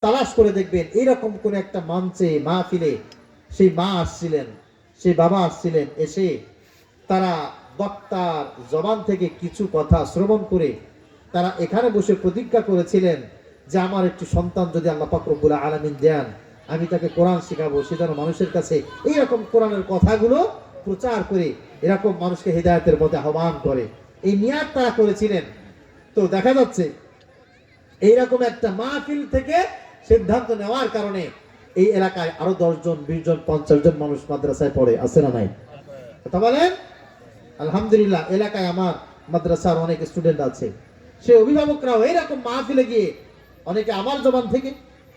তালাশ করে দেখবেন এরকম কোন একটা মঞ্চে মাহফিলে সেই মা আসছিলেন, সেই বাবা আসছিলেন, এসে তারা বক্তার জবান থেকে কিছু কথা শ্রবণ করে তারা এখানে বসে প্রতিজ্ঞা করেছিলেন যে আমার একটি সন্তান যদি আল্লাহ পাক রব্বুল আলামিন দেন, আমি তাকে কোরআন শেখাবো, সে যেন মানুষের কাছে এইরকম কোরআনের কথাগুলো প্রচার করে এরকম মানুষকে হেদায়েতের পথে আহ্বান করে। এই নিয়াত তারা করেছিলেন। তো দেখা যাচ্ছে এইরকম একটা মাহফিল থেকে সিদ্ধান্ত নেওয়ার কারণে এই এলাকায় আরো 10 জন 20 জন 50 জন মানুষ মাদ্রাসায় পড়ে, আছে না নাই? কথা বলেন। আলহামদুলিল্লাহ, এলাকায় আমার মাদ্রাসার অনেক স্টুডেন্ট আছে। সে অভিভাবকরাও এইরকম মাহফিলে গিয়ে অনেকে আমার জবান থেকে,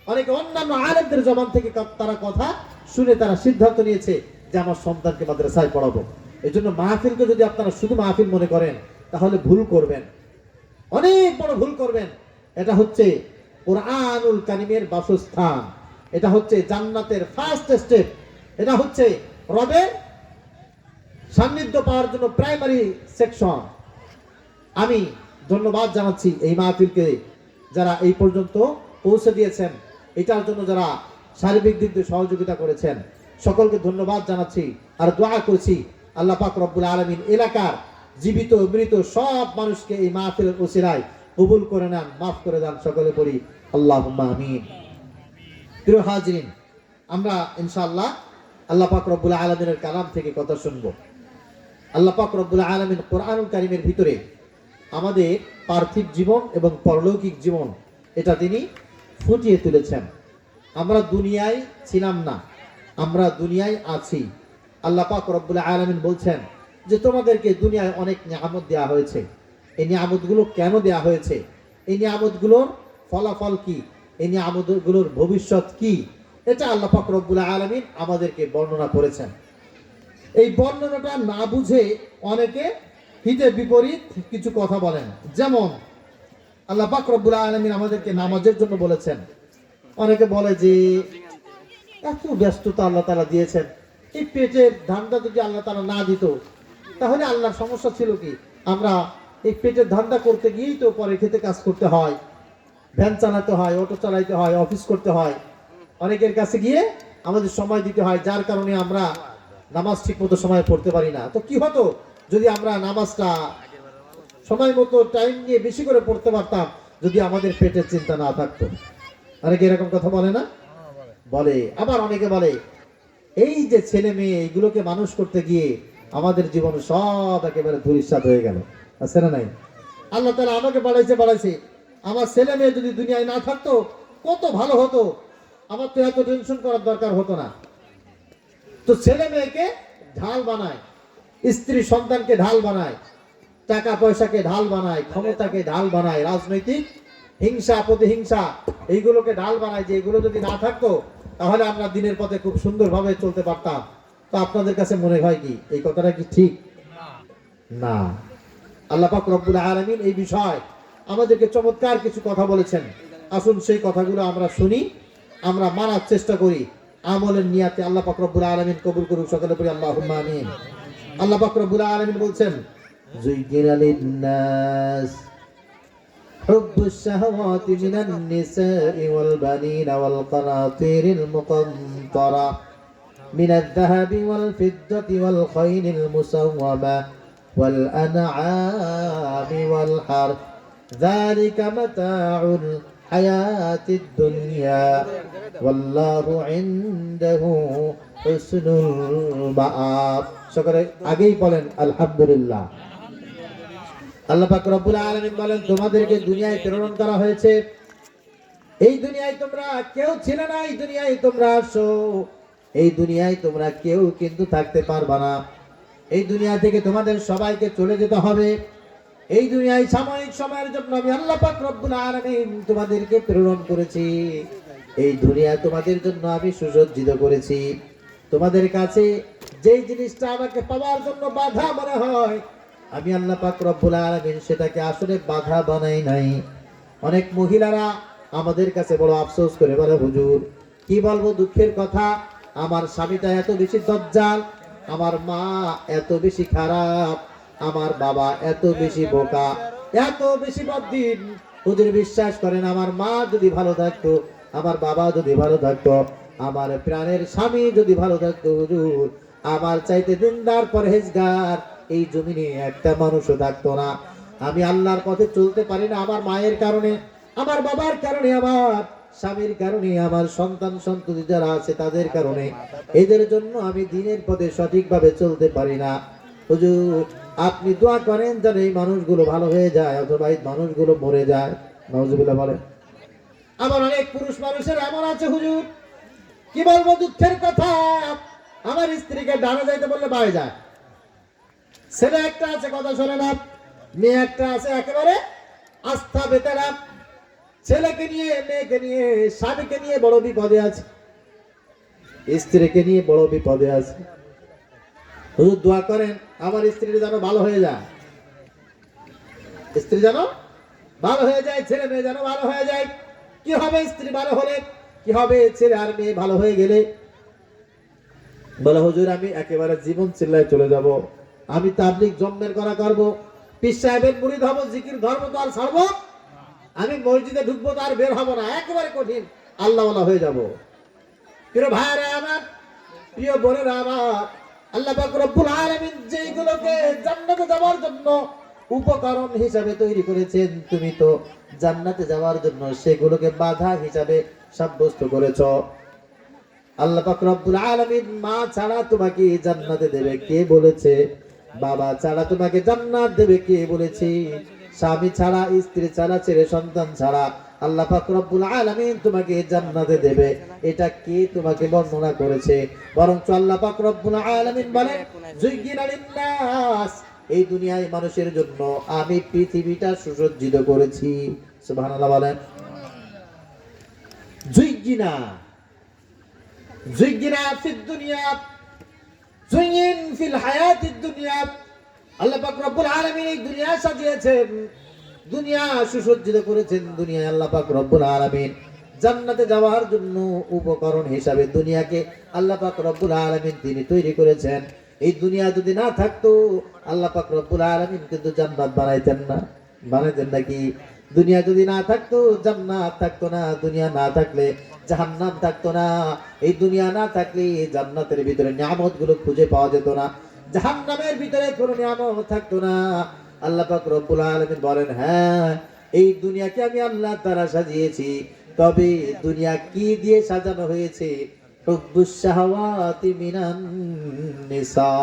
অনেকে অন্যান্য আলেমদের জবান থেকে তারা কথা শুনে তারা সিদ্ধান্ত নিয়েছে যে আমার সন্তানকে মাদ্রাসায় পড়াবো। এই জন্য মাহফিলকে যদি আপনারা শুধু মাহফিল মনে করেন তাহলে ভুল করবেন, অনেক বড় ভুল করবেন। এটা হচ্ছে কুরআনুল কারীমের বাসস্থান, এটা হচ্ছে জান্নাতের ফার্স্ট স্টেপ, এটা হচ্ছে রবের সান্নিধ্য পাওয়ার জন্য প্রাইমারি সেকশন। আমি ধন্যবাদ জানাচ্ছি এই মাহফিলকে যারা এই পর্যন্ত পৌঁছে দিয়েছেন, এটার জন্য যারা সার্বিক দিক দিয়ে সহযোগিতা করেছেন, সকলকে ধন্যবাদ জানাচ্ছি। আর দোয়া করছি আল্লাহ পাক রব্বুল আলামিন এলাকার জীবিত মৃত সব মানুষকে এই মাহফিলের ওসিলায় কবুল করে নেন, মাফ করে দেন। সকলে পড়ি আল্লাহুম্মা আমিন। প্রিয় হাজিরিন, আমরা ইনশাআল্লাহ আল্লাহ পাক রব্বুল আলামিনের কালাম থেকে কথা শুনবো। আল্লাহ পাক রব্বুল আলামিন কোরআনুল কারীমের ভিতরে আমাদের পার্থিব জীবন এবং পরলৌকিক জীবন এটা তিনি ফুটিয়ে তুলেছেন। আমরা দুনিয়ায় ছিলাম না, আমরা দুনিয়ায় আছি। আল্লাহ পাক রব্বুল আলামিন বলছেন যে তোমাদেরকে দুনিয়ায় অনেক নিয়ামত দেওয়া হয়েছে। এই নিয়ামতগুলো কেন দেওয়া হয়েছে, এই নিয়ামতগুলোর ফলাফল কি, এই নিয়ামতগুলোর ভবিষ্যৎ কি, এটা আল্লাহ পাক রব্বুল আলামিন আমাদেরকে বর্ণনা করেছেন। এই বর্ণনাটা না বুঝে অনেকে হিতে বিপরীত কিছু কথা বলেন। যেমন আল্লাহ পাক রব্বুল আলামিন আমাদেরকে নামাজের জন্য বলেছেন। অনেকে বলে যে এত ব্যস্ততা আল্লাহ তাআলা দিয়েছেন, এই পেটের ধান্দা যদি আল্লাহ তাআলা না দিত তাহলে আল্লাহর সমস্যা ছিল কি? আমরা এই পেটের ধান্দা করতে গিয়েই তো পরে খেতে কাজ করতে হয়, ভ্যান চালাতে হয়, অটো চালাইতে হয়, অফিস করতে হয়, অনেকের কাছে গিয়ে আমাদের সময় দিতে হয়, যার কারণে আমরা নামাজ ঠিক মতো সময় পড়তে পারি না। তো কি হতো যদি আমরা নামাজটা সময় মতো টাইম নিয়ে বেশি করে পড়তে পারতাম, যদি আমাদের পেটের চিন্তা না থাকতো? অনেকে এরকম কথা বলে না? বলে। আবার অনেকে বলে এই যে ছেলে মেয়ে এগুলোকে মানুষ করতে গিয়ে আমাদের জীবন সব একেবারে ধূলিসাৎ হয়ে গেল, আছে না নাই? আল্লাহ তাআলা আমাকে বাড়াইছে, আমার ছেলে মেয়ে যদি দুনিয়ায় না থাকতো কত ভালো হতো, আমার তো এত টেনশন করার দরকার হতো না। তো ছেলে মেয়েকে ঢাল বানায়, স্ত্রী সন্তানকে ঢাল বানায়, টাকা পয়সাকে ঢাল বানায়, ক্ষমতাকে ঢাল বানায়, রাজনৈতিক হিংসা প্রতিহিংসা এইগুলোকে ঢাল বানায়, যে এগুলো যদি না থাকতো তাহলে আমরা দিনের পথে খুব সুন্দরভাবে চলতে পারতাম। তো আপনাদের কাছে মনে হয় কি এই কথাটা কি ঠিক? না। আল্লাহ পাক রব্বুল আলামিন এই বিষয় আমাদেরকে চমৎকার কিছু কথা বলেছেন। আসুন সেই কথাগুলো আমরা শুনি, আমরা মানার চেষ্টা করি আমলের নিয়াতে। আল্লাহ পাক রব্বুল আলামিন কবুল করুন। সকলে পড়ি আল্লাহুম্মা আমিন। আল্লাহ পাক রব্বুল আলামিন বলছেন যুইয়িনা লিন-নাস হুব্বুশ শাহাওয়াতি মিনান নিসাই ওয়াল বানিনা ওয়াল কানাতিরিল মুকান্তারা মিনাদ যাহাবি ওয়াল ফিদ্দাতি ওয়াল খাইলিল মুসাওয়ামা ওয়াল আনআমি ওয়াল হারথ যালিকা মাতাউল হায়াতিদ দুনিয়া ওয়াল্লাহু ইনদাহু হুসনুল মাআব। সকলে আগেই বলেন আলহামদুলিল্লাহ। আল্লাহ পাক রব্বুল আলামিন বলেন তোমাদেরকে দুনিয়ায় প্রেরণ করা হয়েছে। এই দুনিয়ায় তোমরা কেউ ছিলে না, এই দুনিয়ায় তোমরা আসো। এই দুনিয়ায় তোমরা কেউ কিন্তু থাকতে পারবা না। এই দুনিয়া থেকে তোমাদের সবাইকে চলে যেতে হবে। এই দুনিয়ায় সাময়িক সময়ের জন্য আমি আল্লাহ পাক রব্বুল আলামিন তোমাদেরকে প্রেরণ করেছি। এই দুনিয়া তোমাদের জন্য আমি সুসজ্জিত করেছি। তোমাদের কাছে যেই জিনিসটা আমাকে পাওয়ার জন্য বাধা মনে হয়, আমি আল্লাহ পাক রব্বুল আলামিন সেটাকে আসলে বাধা বানাই নাই। অনেক মহিলারা আমাদের কাছে বড় আফসোস করে বলে, হুজুর কি বলবো দুঃখের কথা, আমার স্বামীটা এত বেশি দজ্জাল, আমার মা এত বেশি খারাপ, আমার বাবা এত বেশি বোকা, এত বেশি বদ্দিন। হুজুর বিশ্বাস করেন আমার মা যদি ভালো থাকতো আমার বাবা যদি ভালো থাকতো, আমার প্রাণের স্বামী যদি ভালো থাকতো হুজুর, আমার চাইতে দিনদার পরহেজগার এই জমিনে একটা মানুষও থাকতো না। আমি আল্লাহর পথে চলতে পারি না আমার মায়ের কারণে, আমার বাবার কারণে, আমার স্বামীর কারণে, আমার সন্তান সন্ততি যারা আছে তাদের কারণে, এদের জন্য আমি দিনের পথে সঠিকভাবে চলতে পারি না। হুজুর আপনি দোয়া করেন যেন এই মানুষগুলো ভালো হয়ে যায় অথবা এই মানুষগুলো মরে যায়। নাউজুবিল্লাহ বলেন। আবার অনেক পুরুষ মানুষের এমন আছে হুজুর, কি বলবো দুঃখের কথা, আমার স্ত্রীকে ডানা যাইতে বললে বাইরে যায়। ছেলে একটা আছে কথা শোনে না, মেয়ে একটা আছে একেবারে আস্থা বেতেরা। ছেলেকে নিয়ে, মেয়েকে নিয়ে, স্বামীকে নিয়ে বড় বিপদে আছে, স্ত্রীকে নিয়ে বড় বিপদে আছে। হুজুর দোয়া করেন আমার স্ত্রী যেন ভালো হয়ে যায়, স্ত্রী যেন ভালো হয়ে যায়, ছেলে মেয়ে যেন ভালো হয়ে যায়। কি হবে স্ত্রী ভালো হলে, কি হবে ছেলে আর মেয়ে ভালো হয়ে গেলে? বলে হুজুর আমি একেবারে জীবন চিল্লায় চলে যাব, আমি তাবলীগ জম্মের করা করব, পীর সাহেবের মুরিদ হব, জিকির ধর্ম তো আর ছাড়বো, আমি মসজিদে ঢুকবো তো আর বের হবো না, একেবারে কঠিন আল্লাহওয়ালা হয়ে যাব। প্রিয় ভাইরা আমার, প্রিয় বোনেরা আমার, আল্লাহ পাক রব্বুল আলামিন যেগুলোকে জান্নাতে যাওয়ার জন্য উপকরণ হিসাবে তৈরি করেছেন, তুমি তো জান্নাতে যাওয়ার জন্য সেগুলোকে বাধা হিসাবে সাব্যস্ত করেছো। আল্লাহ পাক রব্বুল আলামিন মা ছাড়া তোমাকে জান্নাতে দেবে কে বলেছে? বাবা ছাড়া তোমাকে জান্নাত দেবে কে বলেছে? স্বামী ছাড়া, স্ত্রী ছাড়া, ছেলে সন্তান ছাড়া আল্লাহ পাক রব্বুল আলামিন তোমাকে জান্নাতে দেবে এটা কে তোমাকে বর্ণনা করেছে? বরং আল্লাহ পাক রব্বুল আলামিন বলেন যুগিনা লিন্নাস, এই দুনিয়ায় মানুষের জন্য আমি পৃথিবীটা সুসজ্জিত করেছি। সুবহানাল্লাহ বলেন। যুগিনা, যুগিনা ফিদ দুনিয়া, যুগিন ফিল হায়াতিদ দুনিয়া। আল্লাহ পাক রব্বুল আলামিন এই দুনিয়া সাজিয়েছেন, দুনিয়া সুসজ্জিত করেছেন। দুনিয়ায় আল্লাহ পাক রব্বুল আলামিন জান্নাতে যাওয়ার জন্য উপকরণ হিসাবে দুনিয়াকে আল্লাহ পাক রব্বুল আলামিন তিনি তৈরি করেছেন। এই দুনিয়া যদি না থাকতো আল্লাহ পাক রব্বুল আলামিন কিন্তু জান্নাত বানাইতেন না। বানাইতেন নাকি? দুনিয়া যদি না থাকতো জান্নাত থাকতো না, দুনিয়া না থাকলে জাহান্নাম থাকতো না, এই দুনিয়া না থাকলে জান্নাতের ভিতরে নিয়ামত গুলো খুঁজে পাওয়া যেত না, জাহান্নামের ভিতরে কোনো নিয়ামত থাকতো না। আল্লাহ পাক রব্বুল আলামিন বলেন হ্যাঁ এই দুনিয়াকে আমি আল্লাহ তাআলা সাজিয়েছি, তবে দুনিয়া কি দিয়ে সাজানো হয়েছে? হুব্বুস শাহাওয়াতি মিনান নিসা।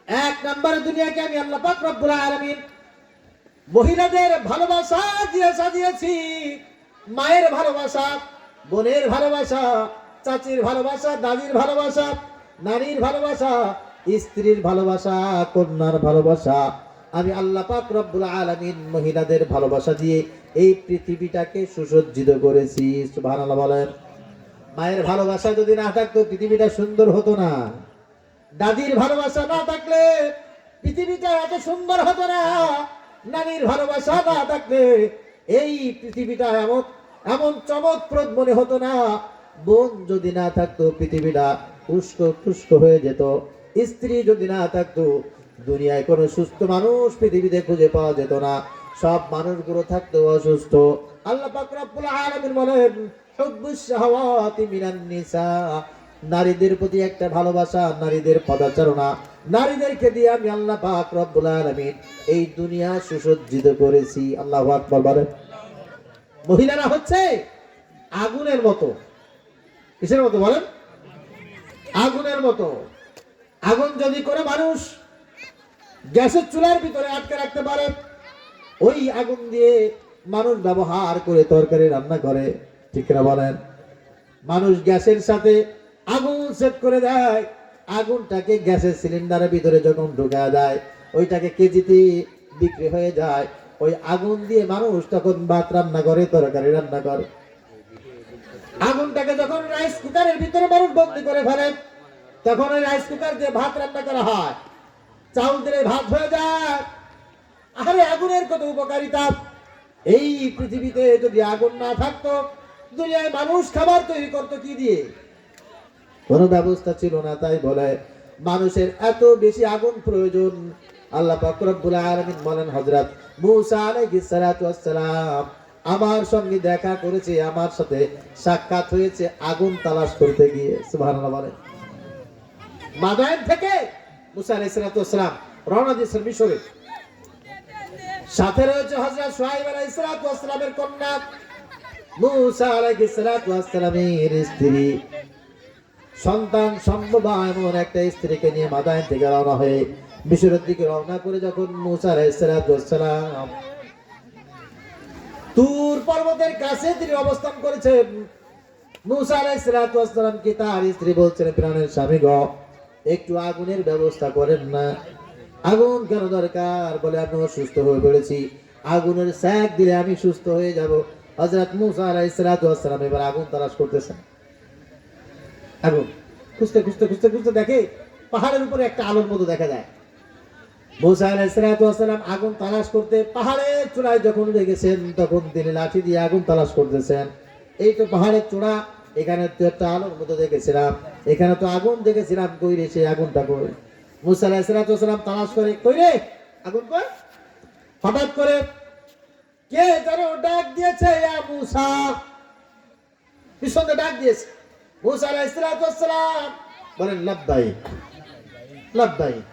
এক নম্বরে দুনিয়াকে আমি আল্লাহ পাক রব্বুল আলামিন মহিলাদের ভালোবাসা দিয়ে সাজিয়েছি। মায়ের ভালোবাসা, বোনের ভালোবাসা, চাচির ভালোবাসা, দাদির ভালোবাসা, নারীর ভালোবাসা, স্ত্রীর ভালোবাসা, কন্যার ভালোবাসা, আমি আল্লাহ পাক রব্বুল আলামিন মহিলাদের ভালোবাসা দিয়ে এই পৃথিবীটাকে সুসজ্জিত করেছি। সুবহানাল্লাহ বলেন। মায়ের ভালোবাসা যদি না থাকতো পৃথিবীটা সুন্দর হতো না, দাদির ভালোবাসা না থাকলে পৃথিবীটা এত সুন্দর হতো না, নারীর ভালোবাসা না থাকলে এই পৃথিবীটা এমন এমন চমকপ্রদ মনে হতো না, বোন যদি না থাকতো পৃথিবীটা উস্কো খুস্কো হয়ে যেত, স্ত্রী যদি না থাকতো দুনিয়ায় কোনো সুস্থ মানুষ পৃথিবীতে খুঁজে পাওয়া যেত না, সব মানুষগুলো থাকতো অসুস্থ। আল্লাহ পাক রব্বুল আলামিন বলেন হুব্বুস শাহাওয়াতি মিনান নিসা, নারীদের প্রতি একটা ভালোবাসা, নারীদের পদাচারণা, নারীদেরকে দিয়ে আমি আল্লাহ পাক রব্বুল আলামিন এই দুনিয়া সুসজ্জিত করেছি। আল্লাহু আকবার বলেন। মহিলারা হচ্ছে আগুনের মতো। কিসের মতো বলেন? আগুনের মতো। আগুন যদি করে মানুষ গ্যাসের চুলার ভিতরে আটকে রাখতে পারে, ওই আগুন দিয়ে মানুষ ব্যবহার করে তরকারি রান্না করে, ঠিক না বলেন? মানুষ গ্যাসের সাথে আগুন সেট করে দেয়, আগুনটাকে গ্যাসের সিলিন্ডারের ভিতরে যখন ঢোকা যায় ওইটাকে কেজিতে বিক্রি হয়ে যায়, ওই আগুন দিয়ে মানুষ তখন ভাত রান্না করে, তরকারি রান্না করে। আগুনটাকে যখন রাইস কুকারের ভিতরে মানুষ বন্দি করে ফেলে তখন ওই রাইস কুকার দিয়ে ভাত রান্না করা হয়, চাউল দিলে ভাত হয়ে যায়। আরে আগুনের কত উপকারিতা! এই পৃথিবীতে যদি আগুন না থাকতো দুনিয়ায় মানুষ খাবার তৈরি করতো কি দিয়ে? কোনো ব্যবস্থা ছিল না, তাই বলে মানুষের এত বেশি আগুন প্রয়োজন। আল্লাহ পাক রব্বুল আলামিন বলেন হযরত মূসা আলাইহিস সালাতু ওয়াস সালাম আমার সঙ্গে দেখা করেছে, আমার সাথে সাক্ষাৎ হয়েছে আগুন তালাশ করতে গিয়ে। সুবহানাল্লাহ বলেন। মাদায়েন থেকে মুসা আলাইহিস সালাম রওনা দিয়েছেন মিশরে। সাথে রয়েছে হযরত শুআয়ব আলাইহিস সালামের কন্যা, মুসা আলাইহিস সালামের স্ত্রী। সন্তান সম্ভব এমন একটা স্ত্রীকে নিয়ে মাদায়েন থেকে রওনা হয়ে মিশরের দিকে রওনা করে যখন মুসা আলাইহিস সালাম তুর পর্বতের কাছে তিনি অবস্থান করেছেন, মুসা আলাইহিস সালামকে তার স্ত্রী বলছেন, প্রাণের স্বামী গো, একটু আগুনের ব্যবস্থা করেন না। আগুন কেন দরকার? বলে আমি অসুস্থ হয়ে পড়েছি, আগুনের সেক দিলে আমি সুস্থ হয়ে যাব। হযরত মুসা আলাইহিস সালাম এবার আগুন তালাশ করতেছেন। আগুন খুঁজতে খুঁজতে খুঁজতে খুঁজতে দেখে পাহাড়ের উপরে একটা আলোর মতো দেখা যায়। মুসা আলাইহিস সালাম আগুন তালাশ করতে পাহাড়ের চূড়ায় যখন উঠে গেছেন, তখন তিনি লাঠি দিয়ে আগুন তালাশ করতেছেন। এই তো পাহাড়ের চূড়া, এখানে তো একটা আলোর মতো দেখেছিলাম, এখানে তো আগুন দেখেছিলাম, কই রে সেই আগুনটা কই? মুসা আলাইহিস সালাম তালাশ করে, কই রে আগুন কই? হঠাৎ করে কে যেন ডাক দিয়েছে, ইয়া মুসা, পিছনে ডাক দিয়েছে। মুসা আলাইহিস সালাম বলেন, লাব্বাইক লাব্বাইক।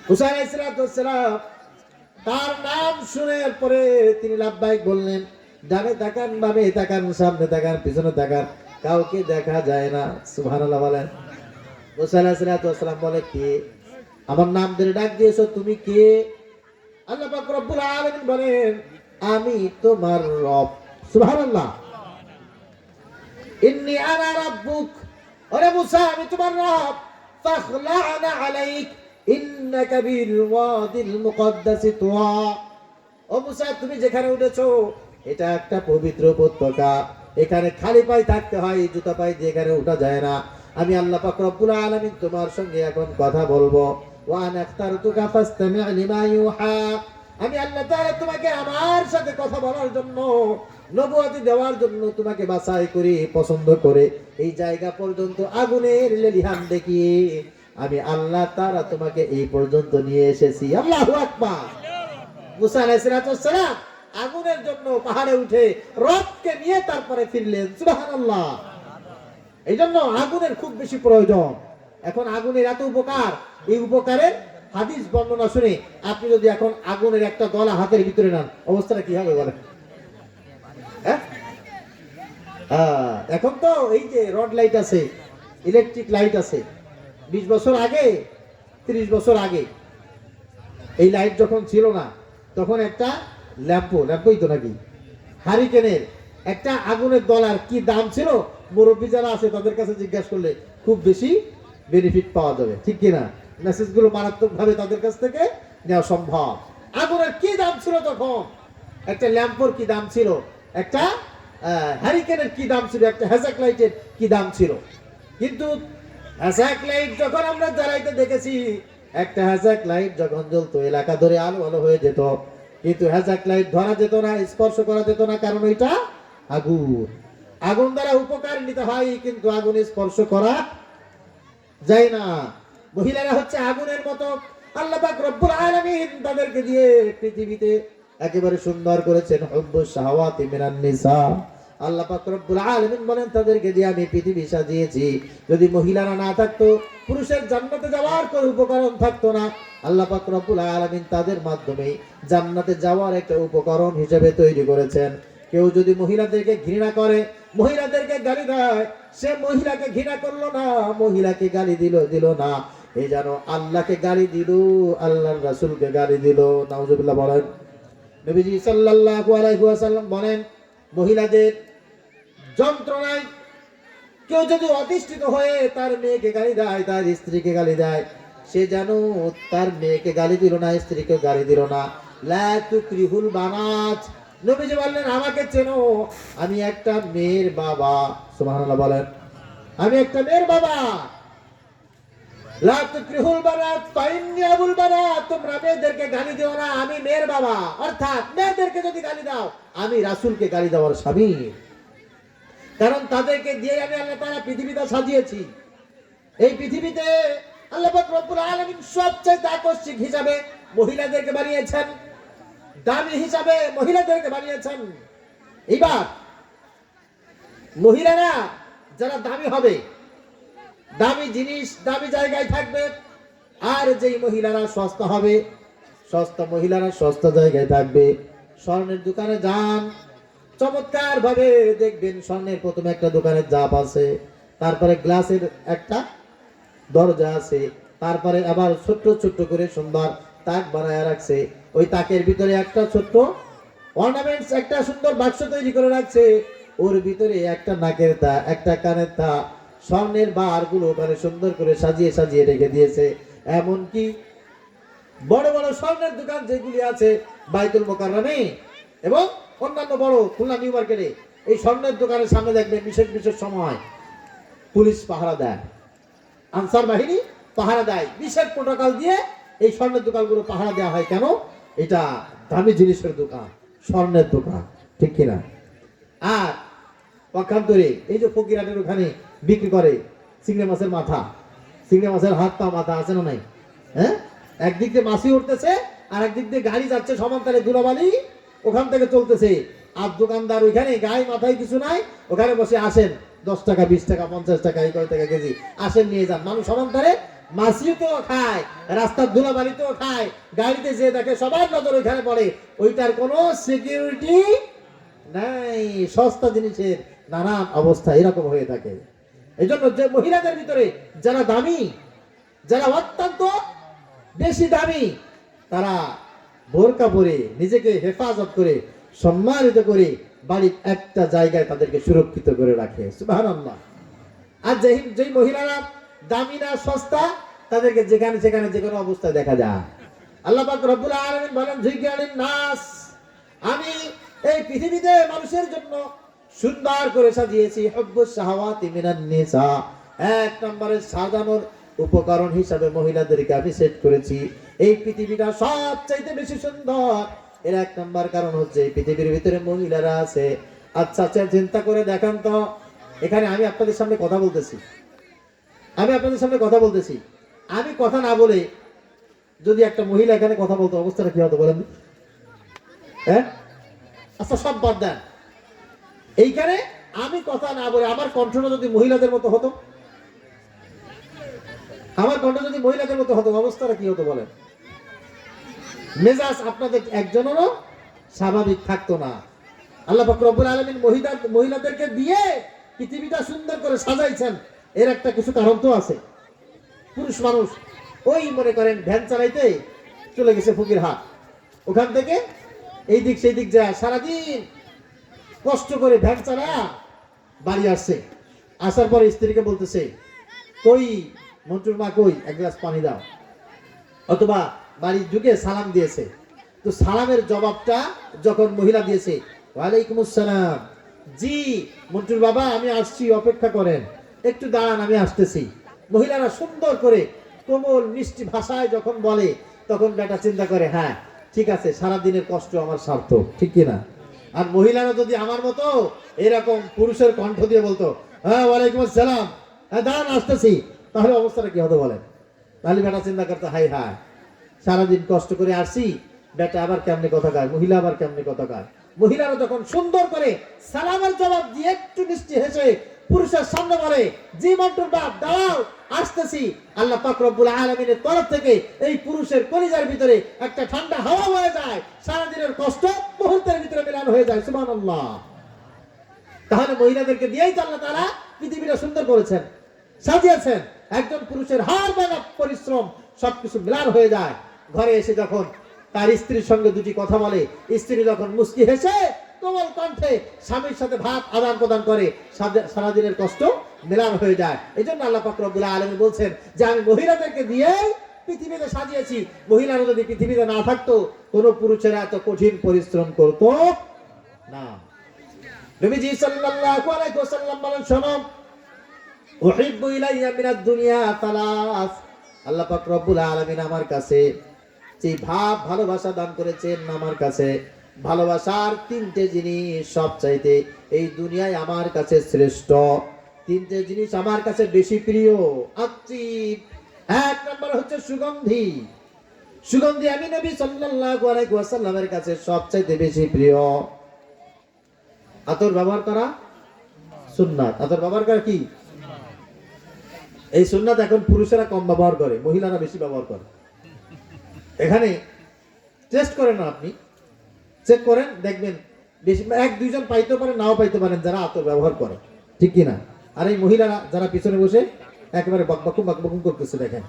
মুসা আলাইহিস সালাম তার নাম শোনার পরে তিনি লাব্বাইক বললেন। ডানে তাকান, বামে তাকান, সামনে তাকান, পিছনে তাকান, কাউকে দেখা যায় না। সুবহানাল্লাহ বলেন। মুসা আলাইহিস সালাম বলে, কে? আমার নাম ধরে ডাক দিয়েছো, তুমি কে? আল্লাহ পাক রব্বুল আলামিন বলেন, আমি তোমার রব। সুবহানাল্লাহ। ইন্নী আনা রাব্বুক, ওরে মুসা আমি তোমার রব। ফাখলা'না আলাইক ইন্নাকা বিল ওয়াদিল মুকদ্দাসি তুয়া। ও মুসা, তুমি যেখানে উঠেছো এটা একটা পবিত্র উপত্যকা, এখানে খালি পায়ে থাকতে হয়, জুতা পায়ে দিয়ে এখানে ওঠা যায় না। আমি আল্লাহ পাক রব্বুল আলামিন তোমার সঙ্গে এখন কথা বলবো। ওয়া আনা ইখতারতুকা ফাসতামি' লিমা ইউহা। আমি আল্লাহ তাআলা তোমাকে আমার সাথে কথা বলার জন্য, নবুয়তি দেওয়ার জন্য তোমাকে বাছাই করে পছন্দ করে এই জায়গা পর্যন্ত আগুনের লেলিহান দেখিয়ে আমি আল্লাহ তাআলা তোমাকে এই পর্যন্ত নিয়ে এসেছি। আল্লাহু আকবার। মুসা আলাইহিস সালাম আগুনের জন্য পাহাড়ে উঠে রবকে নিয়ে তারপরে ফিরলেন। সুবহানাল্লাহ। এই জন্য আগুনের খুব বেশি প্রয়োজন। এখন আগুনের এত উপকার, এই উপকারের হাদিস বর্ণনা শুনে আপনি যদি এখন আগুনের একটা দলা হাতের ভিতরে নেন, অবস্থাটা কি হবে বলেন? এখন তো এই যে রড লাইট আছে, ইলেকট্রিক লাইট আছে। 20 বছর আগে, 30 বছর আগে এই লাইট যখন ছিল না, তখন একটা ল্যাম্পই তো নাকি হারিকেনের একটা আগুনের দলার কি দাম ছিল, মুরব্বী যারা আছে তাদের কাছে জিজ্ঞাসা করলে খুব বেশি বেনিফিট পাওয়া যাবে, ঠিক কিনা? মেসেজগুলো মারাত্মক ভাবে তাদের কাছ থেকে নেওয়া সম্ভব। আগুনের কি দাম ছিল তখন, একটা ল্যাম্পোর কি দাম ছিল, একটা হ্যারিকেনের কি দাম ছিল, একটা হ্যাজাক লাইটের কি দাম ছিল। কিন্তু হ্যাজাক লাইট যখন আমরা জ্বালাইতে দেখেছি, একটা হ্যাজাক লাইট যখন জ্বলতো এলাকা ধরে আলো আলো হয়ে যেত, কিন্তু হ্যাজাক লাইট ধরা যেত না, স্পর্শ করা যেত না, কারণ ওইটা আগুন। আগুন দ্বারা উপকার নিতে হয়, কিন্তু আগুন স্পর্শ করা যায় না। মহিলারা হচ্ছে আগুনের মতো। আল্লাহ পাক রব্বুল আলামিন তাদেরকে দিয়ে পৃথিবীতে একেবারে সুন্দর করেছেন। হুব্বুশ শাহাওয়াতি মিনান নিসা। আল্লাহ পাক রব্বুল আলামিন বলেন, তাদেরকে দিয়ে আমি পৃথিবী সাজিয়েছি। যদি মহিলারা না থাকতো, পুরুষের জান্নাতে যাওয়ার কোনো উপকরণ থাকতো না। আল্লাহ পাক রব্বুল আলামিন তাদের মাধ্যমে জান্নাতে যাওয়ার একটা উপকরণ হিসেবে তৈরি করেছেন। কেউ যদি মহিলাদেরকে ঘৃণা করে, মহিলাদেরকে গালি দেয়, সে মহিলাকে ঘৃণা করলো না, মহিলাকে গালি দিল না, এই যেন আল্লাহকে গালি দিল, আল্লাহর রাসূলকে গালি দিল। নাউজুবিল্লাহ বলেন। নবীজি সাল্লাল্লাহু আলাইহি ওয়াসাল্লাম বলেন, মহিলাদের যন্ত্রণায় কেউ যদি অতিষ্ঠিত হয়ে তার মেয়েকে গালি দেয়, তার স্ত্রীকে গালি দেয়, সে যেন তার মেয়েকে গালি দিল না, স্ত্রীকে গালি দিল না। লা তুকরিহুল বানাত। নবীজি বললেন, আমাকে চেনো, আমি একটা মেয়ের বাবা। সুবহানাল্লাহ বলেন। আমি একটা মেয়ের বাবা। লা তুকরিহুল বানাত ফাইন্নী আবুল বানাত। তোমরা মেয়েদেরকে গালি দিও না, আমি মেয়ের বাবা। অর্থাৎ মেয়েদেরকে যদি গালি দাও, আমি রাসূলকে গালি দেওয়ার স্বামী। কারণ তাদেরকে দিয়ে আমি আল্লাহ তাআলা পৃথিবীটা সাজিয়েছি। এই পৃথিবীতে আল্লাহ পাক রব্বুল আলামিন সবচেয়ে আকর্ষক হিসাবে মহিলাদেরকে বানিয়েছেন, দামি হিসাবে মহিলাদেরকে বানিয়েছেন। এবার মহিলারা যারা দামি হবে, দামি জিনিস দামি জায়গায় থাকবে, আর যেই মহিলারা সস্তা হবে, সস্তা মহিলারা সস্তা জায়গায় থাকবে। স্বর্ণের দোকানে যান, চমৎকার ভাবে দেখবেন স্বর্ণের প্রথমে একটা দোকানের জাপ আছে, তারপরে গ্লাসের একটা দরজা আছে, তারপরে আবার ছোট্ট ছোট্ট করে সুন্দর তাক বানায় রাখছে। ওই তাকের ভিতরে একটা ছোট্ট অর্নামেন্টস, একটা সুন্দর বাক্স তৈরি করে রাখছে। ওর ভিতরে একটা নাকের তা, একটা কানের তা, স্বর্ণের বার গুলো ওখানে সুন্দর করে সাজিয়ে সাজিয়ে রেখে দিয়েছে। এমনকি বড় বড় স্বর্ণের দোকান যেগুলি আছে বাইতুল মোকাররমে এবং অন্যান্য বড় খুলনা নিউ মার্কেটে, এই স্বর্ণের দোকানের সামনে দেখবেন বিশেষ বিশেষ সময় পুলিশ পাহারা দেয়, আনসার বাহিনী পাহারা দেয়, বিশেষ প্রোটোকল দিয়ে এই স্বর্ণের দোকানগুলো পাহারা দেওয়া হয়। কেন? এটা দামি জিনিসের দোকান, স্বর্ণের দোকান, ঠিক কিনা? আর পক্ষান্তরে এই যে ফকিরাটের ওখানে বিক্রি করে চিংড়ি মাছের মাথা, চিংড়ি মাছের হাত পা মাথা আছে না নাই? হ্যাঁ, একদিক দিয়ে মাছি উঠতেছে আর একদিক দিয়ে গাড়ি যাচ্ছে সমান্তরে ধুলাবালি ওখান থেকে চলতেছে, আর দোকানদার ওইখানে গায়ে মাথায় কিছু নাই, ওখানে বসে আসেন 10 টাকা 20 টাকা 50 টাকা এই কয় টাকা কেজি, আসেন নিয়ে যান। মানুষ সমান্তরে মাছিও তো খায়, রাস্তার ধুলাবালিতেও খায়, গাড়িতে যে দেখে সবার নজর ওইখানে পড়ে, ওইটার কোনো সিকিউরিটি নাই। সস্তা জিনিসের নানান অবস্থা এরকম হয়ে থাকে। এই জন্য যে মহিলাদের ভিতরে যারা দামি, যারা অত্যন্ত বেশি দামি, তারা বোরকা পরে নিজেকে হেফাজত করে সম্মানিত করে বাড়ির একটা জায়গায় তাদেরকে সুরক্ষিত করে রাখে। সুবহানাল্লাহ। আর যেই মহিলারা দামি না সস্তা, তাদেরকে যেখানে সেখানে যে কোনো অবস্থায় দেখা যায়। আল্লাহ পাক রব্বুল আলামিন বলেন, যুগালিন নাস, আমি এই পৃথিবীতে মানুষের জন্য সুন্দর করে সাজিয়েছি হুব্বুস শাহাওয়াতি মিনান নিসা। এক নম্বরে সাজানোর উপকরণ হিসাবে মহিলাদেরকে আমি সেট করেছি। এই পৃথিবীটা সবচাইতে বেশি সুন্দর, এর এক নম্বর কারণ হচ্ছে এই পৃথিবীর ভিতরে মহিলারা আছে। আচ্ছা আচ্ছা, চিন্তা করে দেখান তো, এখানে আমি আপনাদের সামনে কথা বলতেছি, আমি কথা না বলে যদি একটা মহিলা এখানে কথা বলতো, অবস্থাটা কি হতো বলেন? হ্যাঁ, আচ্ছা সব বাদ দেন, এইখানে আমি কথা না বলে আমার কণ্ঠটা যদি মহিলাদের মতো হতো, অবস্থাটা কি হতো বলেন? মেজাজ আপনাদের একজনেরও স্বাভাবিক থাকতো না। আল্লাহ পাক রব্বুল আলামিন মহিলাদেরকে দিয়ে পৃথিবীটা সুন্দর করে সাজাইছেন, এর একটা কিছু কারণ তো আছে। পুরুষ মানুষ ওই মনে করেন ভ্যান চালাইতে চলে গেছে ফকিরহাট, ওখান থেকে এই দিক সেই দিক যায়, সারাদিন কষ্ট করে ভ্যান চালা বাড়ি আসছে, আসার পরে স্ত্রীকে বলতেছে, কই মন্টুর মা কই, এক গ্লাস পানি দাও। অথবা বাড়ি ঢুকে সালাম দিয়েছে, তো সালামের জবাবটা যখন মহিলা দিয়েছে, ওয়ালাইকুম আসসালাম, জি মন্টুর বাবা আমি আসছি, অপেক্ষা করেন, একটু দাঁড়ান আমি আসতেছি। মহিলারা সুন্দর করে কোমল মিষ্টি ভাষায় যখন বলে, তখন বেটা চিন্তা করে, হ্যাঁ ঠিক আছে, সারাদিনের কষ্ট আমার সার্থক, ঠিক কিনা? আর মহিলারা যদি আমার মতো এরকম পুরুষের কণ্ঠ দিয়ে বলতো, হ্যাঁ ওয়ালাইকুম আসসালাম, হ্যাঁ দাঁড়ান আসতেছি, তাহলে অবস্থাটা কি হতো বলেন? তাহলে বেটা চিন্তা করতে, হাই হাই সারাদিন কষ্ট করে আসছি, বেটা আবার কেমনে কথা কয়, মহিলা আবার কেমনে কথা কয়। মহিলারা যখন সুন্দর করে সালামের জবাব দিয়ে একটু মিষ্টি হেসে পুরুষের সামনে বলে, জি মন্টুর বাপ দাঁড়াও আসতেছি, আল্লাহ পাক রব্বুল আলামিনের তরফ থেকে এই পুরুষের কলিজার ভিতরে একটা ঠান্ডা হাওয়া হয়ে যায়, সারাদিনের কষ্ট মুহূর্তের ভিতরে মিলান হয়ে যায়। সুবহানাল্লাহ। তাহলে মহিলাদেরকে দিয়েই তো আল্লাহ তাআলা পৃথিবীটা সুন্দর করেছেন, সাজিয়েছেন। একজন পুরুষের হার মেহনত পরিশ্রম সবকিছু মিলান হয়ে যায়। ঘরে এসে যখন তার স্ত্রীর সঙ্গে দুটি কথা বলে, স্ত্রী যখন মুস্কি হেসে কোমল কণ্ঠে স্বামীর সাথে ভাত আদান প্রদান করে, সারাদিনের কষ্ট মিলান হয়ে যায়। এই জন্য আল্লাহ পাক রব্বুল আলামিন বলছেন যে আমি মহিলাদেরকে দিয়ে পৃথিবীতে সাজিয়েছি। মহিলারা যদি পৃথিবীতে না থাকতো, কোন পুরুষেরা এত কঠিন পরিশ্রম করতো না। নবীজি সাল্লাল্লাহু আলাইহি ওয়াসাল্লাম বলেন, শোনো, উহিব্বু ইলাইয়া মিনাদ দুনিয়া তালাস, আল্লাহ পাক রব্বুল আলামিন আমার কাছে যে ভালোবাসা দান করেছেন, আমার কাছে ভালোবাসার তিনটে জিনিস সবচাইতে এই দুনিয়ায় আমার কাছে শ্রেষ্ঠ, তিনটে জিনিস আমার কাছে বেশি প্রিয়। এক নম্বর হচ্ছে সুগন্ধি। আমি নবী সাল্লাল্লাহু আলাইহি ওয়াসাল্লামের কাছে সবচাইতে বেশি প্রিয়। আতর ব্যবহার করা সুন্নাত। আতর ব্যবহার করা কি? এই সুন্নাত এখন পুরুষেরা কম ব্যবহার করে, মহিলারা বেশি ব্যবহার করে। এখানে টেস্ট করেন না, আপনি চেক করেন, দেখবেন বেশি এক দুইজন পাইতে পারেন, নাও পাইতে পারেন যারা আতর ব্যবহার করে, ঠিক কিনা? আর এই মহিলারা যারা পিছনে বসে একেবারে বকবকুম বকবকুম করতেছে, দেখেন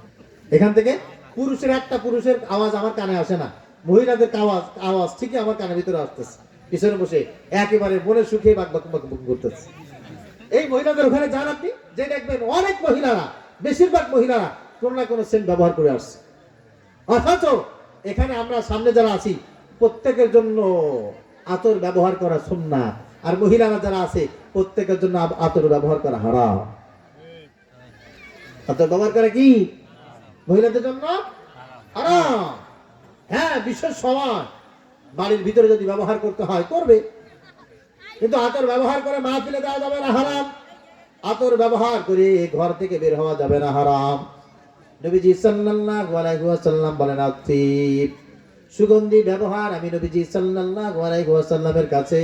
এখান থেকে পুরুষের একটা পুরুষের আওয়াজ আমার কানে আসে না, মহিলাদের আওয়াজ আওয়াজ ঠিকই আমার কানের ভিতরে আসতেছে, পিছনে বসে একেবারে মনে সুখে বকবকুম বকবকুম করতেছে। এই মহিলাদের ওখানে যান আপনি, যে দেখবেন অনেক মহিলারা, বেশিরভাগ মহিলারা কোনো না কোনো সেন্ট ব্যবহার করে আসছে। অথচ এখানে আমরা সামনে যারা আছি প্রত্যেকের জন্য আতর ব্যবহার করা সুন্নাত, আর মহিলারা যারা আছে প্রত্যেকের জন্য আতর ব্যবহার করা হারাম। আতর ব্যবহার করা কি মহিলাদের জন্য হারাম। হ্যাঁ, বিশেষ সময় বাড়ির ভিতরে যদি ব্যবহার করতে হয় করবে, কিন্তু আতর ব্যবহার করে মাহফিলে দেওয়া যাবে না, হারাম। আতর ব্যবহার করে ঘর থেকে বের হওয়া যাবে না, হারাম। নবীজি সাল্লাল্লাহু আলাইহি ওয়াসাল্লাম বলেন, আতিব সুগন্ধি ব্যবহার আমি নবীজি সাল্লাল্লাহু আলাইহি ওয়াসাল্লামের কাছে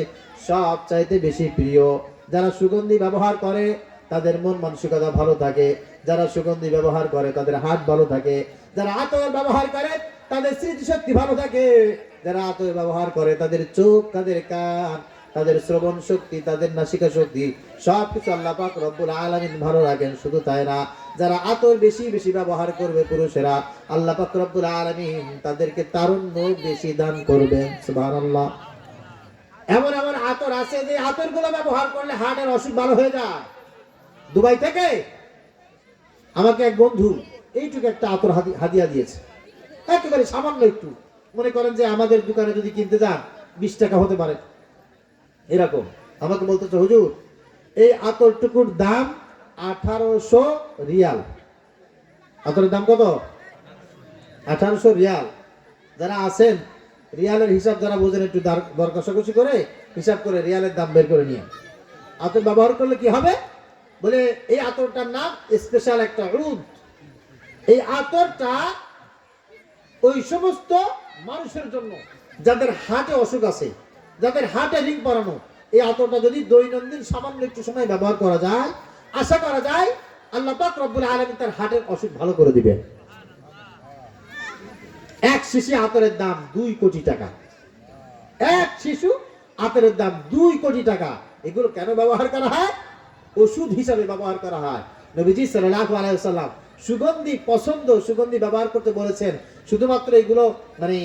সব চাইতে বেশি প্রিয়। যারা সুগন্ধি ব্যবহার করে তাদের মন মানসিকতা ভালো থাকে, যারা সুগন্ধি ব্যবহার করে তাদের হাত ভালো থাকে, যারা আতর ব্যবহার করে তাদের স্মৃতিশক্তি ভালো থাকে, যারা আতর ব্যবহার করে তাদের চোখ, তাদের কান, তাদের শ্রবণ শক্তি, তাদের নাসিকা শক্তি সবকিছু আল্লাহ পাক রব্বুল আলামিন ভালো রাখেন। শুধু তাই না, যারা আতর বেশি বেশি ব্যবহার করবে পুরুষেরা, আল্লাহ পাক রব্বুল আলামিন তাদেরকে তারুণ্য বেশি দান করবেন। সুবহানাল্লাহ। এমন এমন আতর আছে যে আতরগুলো ব্যবহার করলে হার্টের অসুখ ভালো হয়ে যায়। দুবাই থেকে আমাকে এক বন্ধু এইটুকু একটা আতর হাদিয়া দিয়েছে, একেবারে সামান্য একটু, মনে করেন যে আমাদের দোকানে যদি কিনতে যান 20 টাকা হতে পারে এরকম। আমাকে বলতেছে, হুজুর এই আতরটুকুর দাম 1800 রিয়াল। আতরের দাম কত? 1800 রিয়াল। যারা আছেন রিয়ালের হিসাব যারা বোঝেন একটু দর কষাকষি করে হিসাব করে রিয়ালের দাম বের করে নিয়ে আতর ব্যবহার করলে কি হবে বলে, এই আতরটার নাম স্পেশাল একটা উদ। এই আতরটা ওই সমস্ত মানুষের জন্য যাদের হার্টে অসুখ আছে, যাদের হার্টে রিং পরানো, এই আতরটা যদি দৈনন্দিন সামান্য একটু সময় ব্যবহার করা যায়, আশা করা যায় আল্লাহ পাক রব্বুল আলামিন তার হার্টের অসুখ ভালো করে দিবেন। এক শিশি আতরের দাম 2 কোটি টাকা। এক শিশু আতরের দাম 2 কোটি টাকা। এগুলো কেন ব্যবহার করা হয়? ওষুধ হিসাবে ব্যবহার করা হয়। নবীজি সাল্লাল্লাহু আলাইহি ওয়াসাল্লাম সুগন্ধি পছন্দ, সুগন্ধি ব্যবহার করতে বলেছেন শুধুমাত্র এগুলো মানে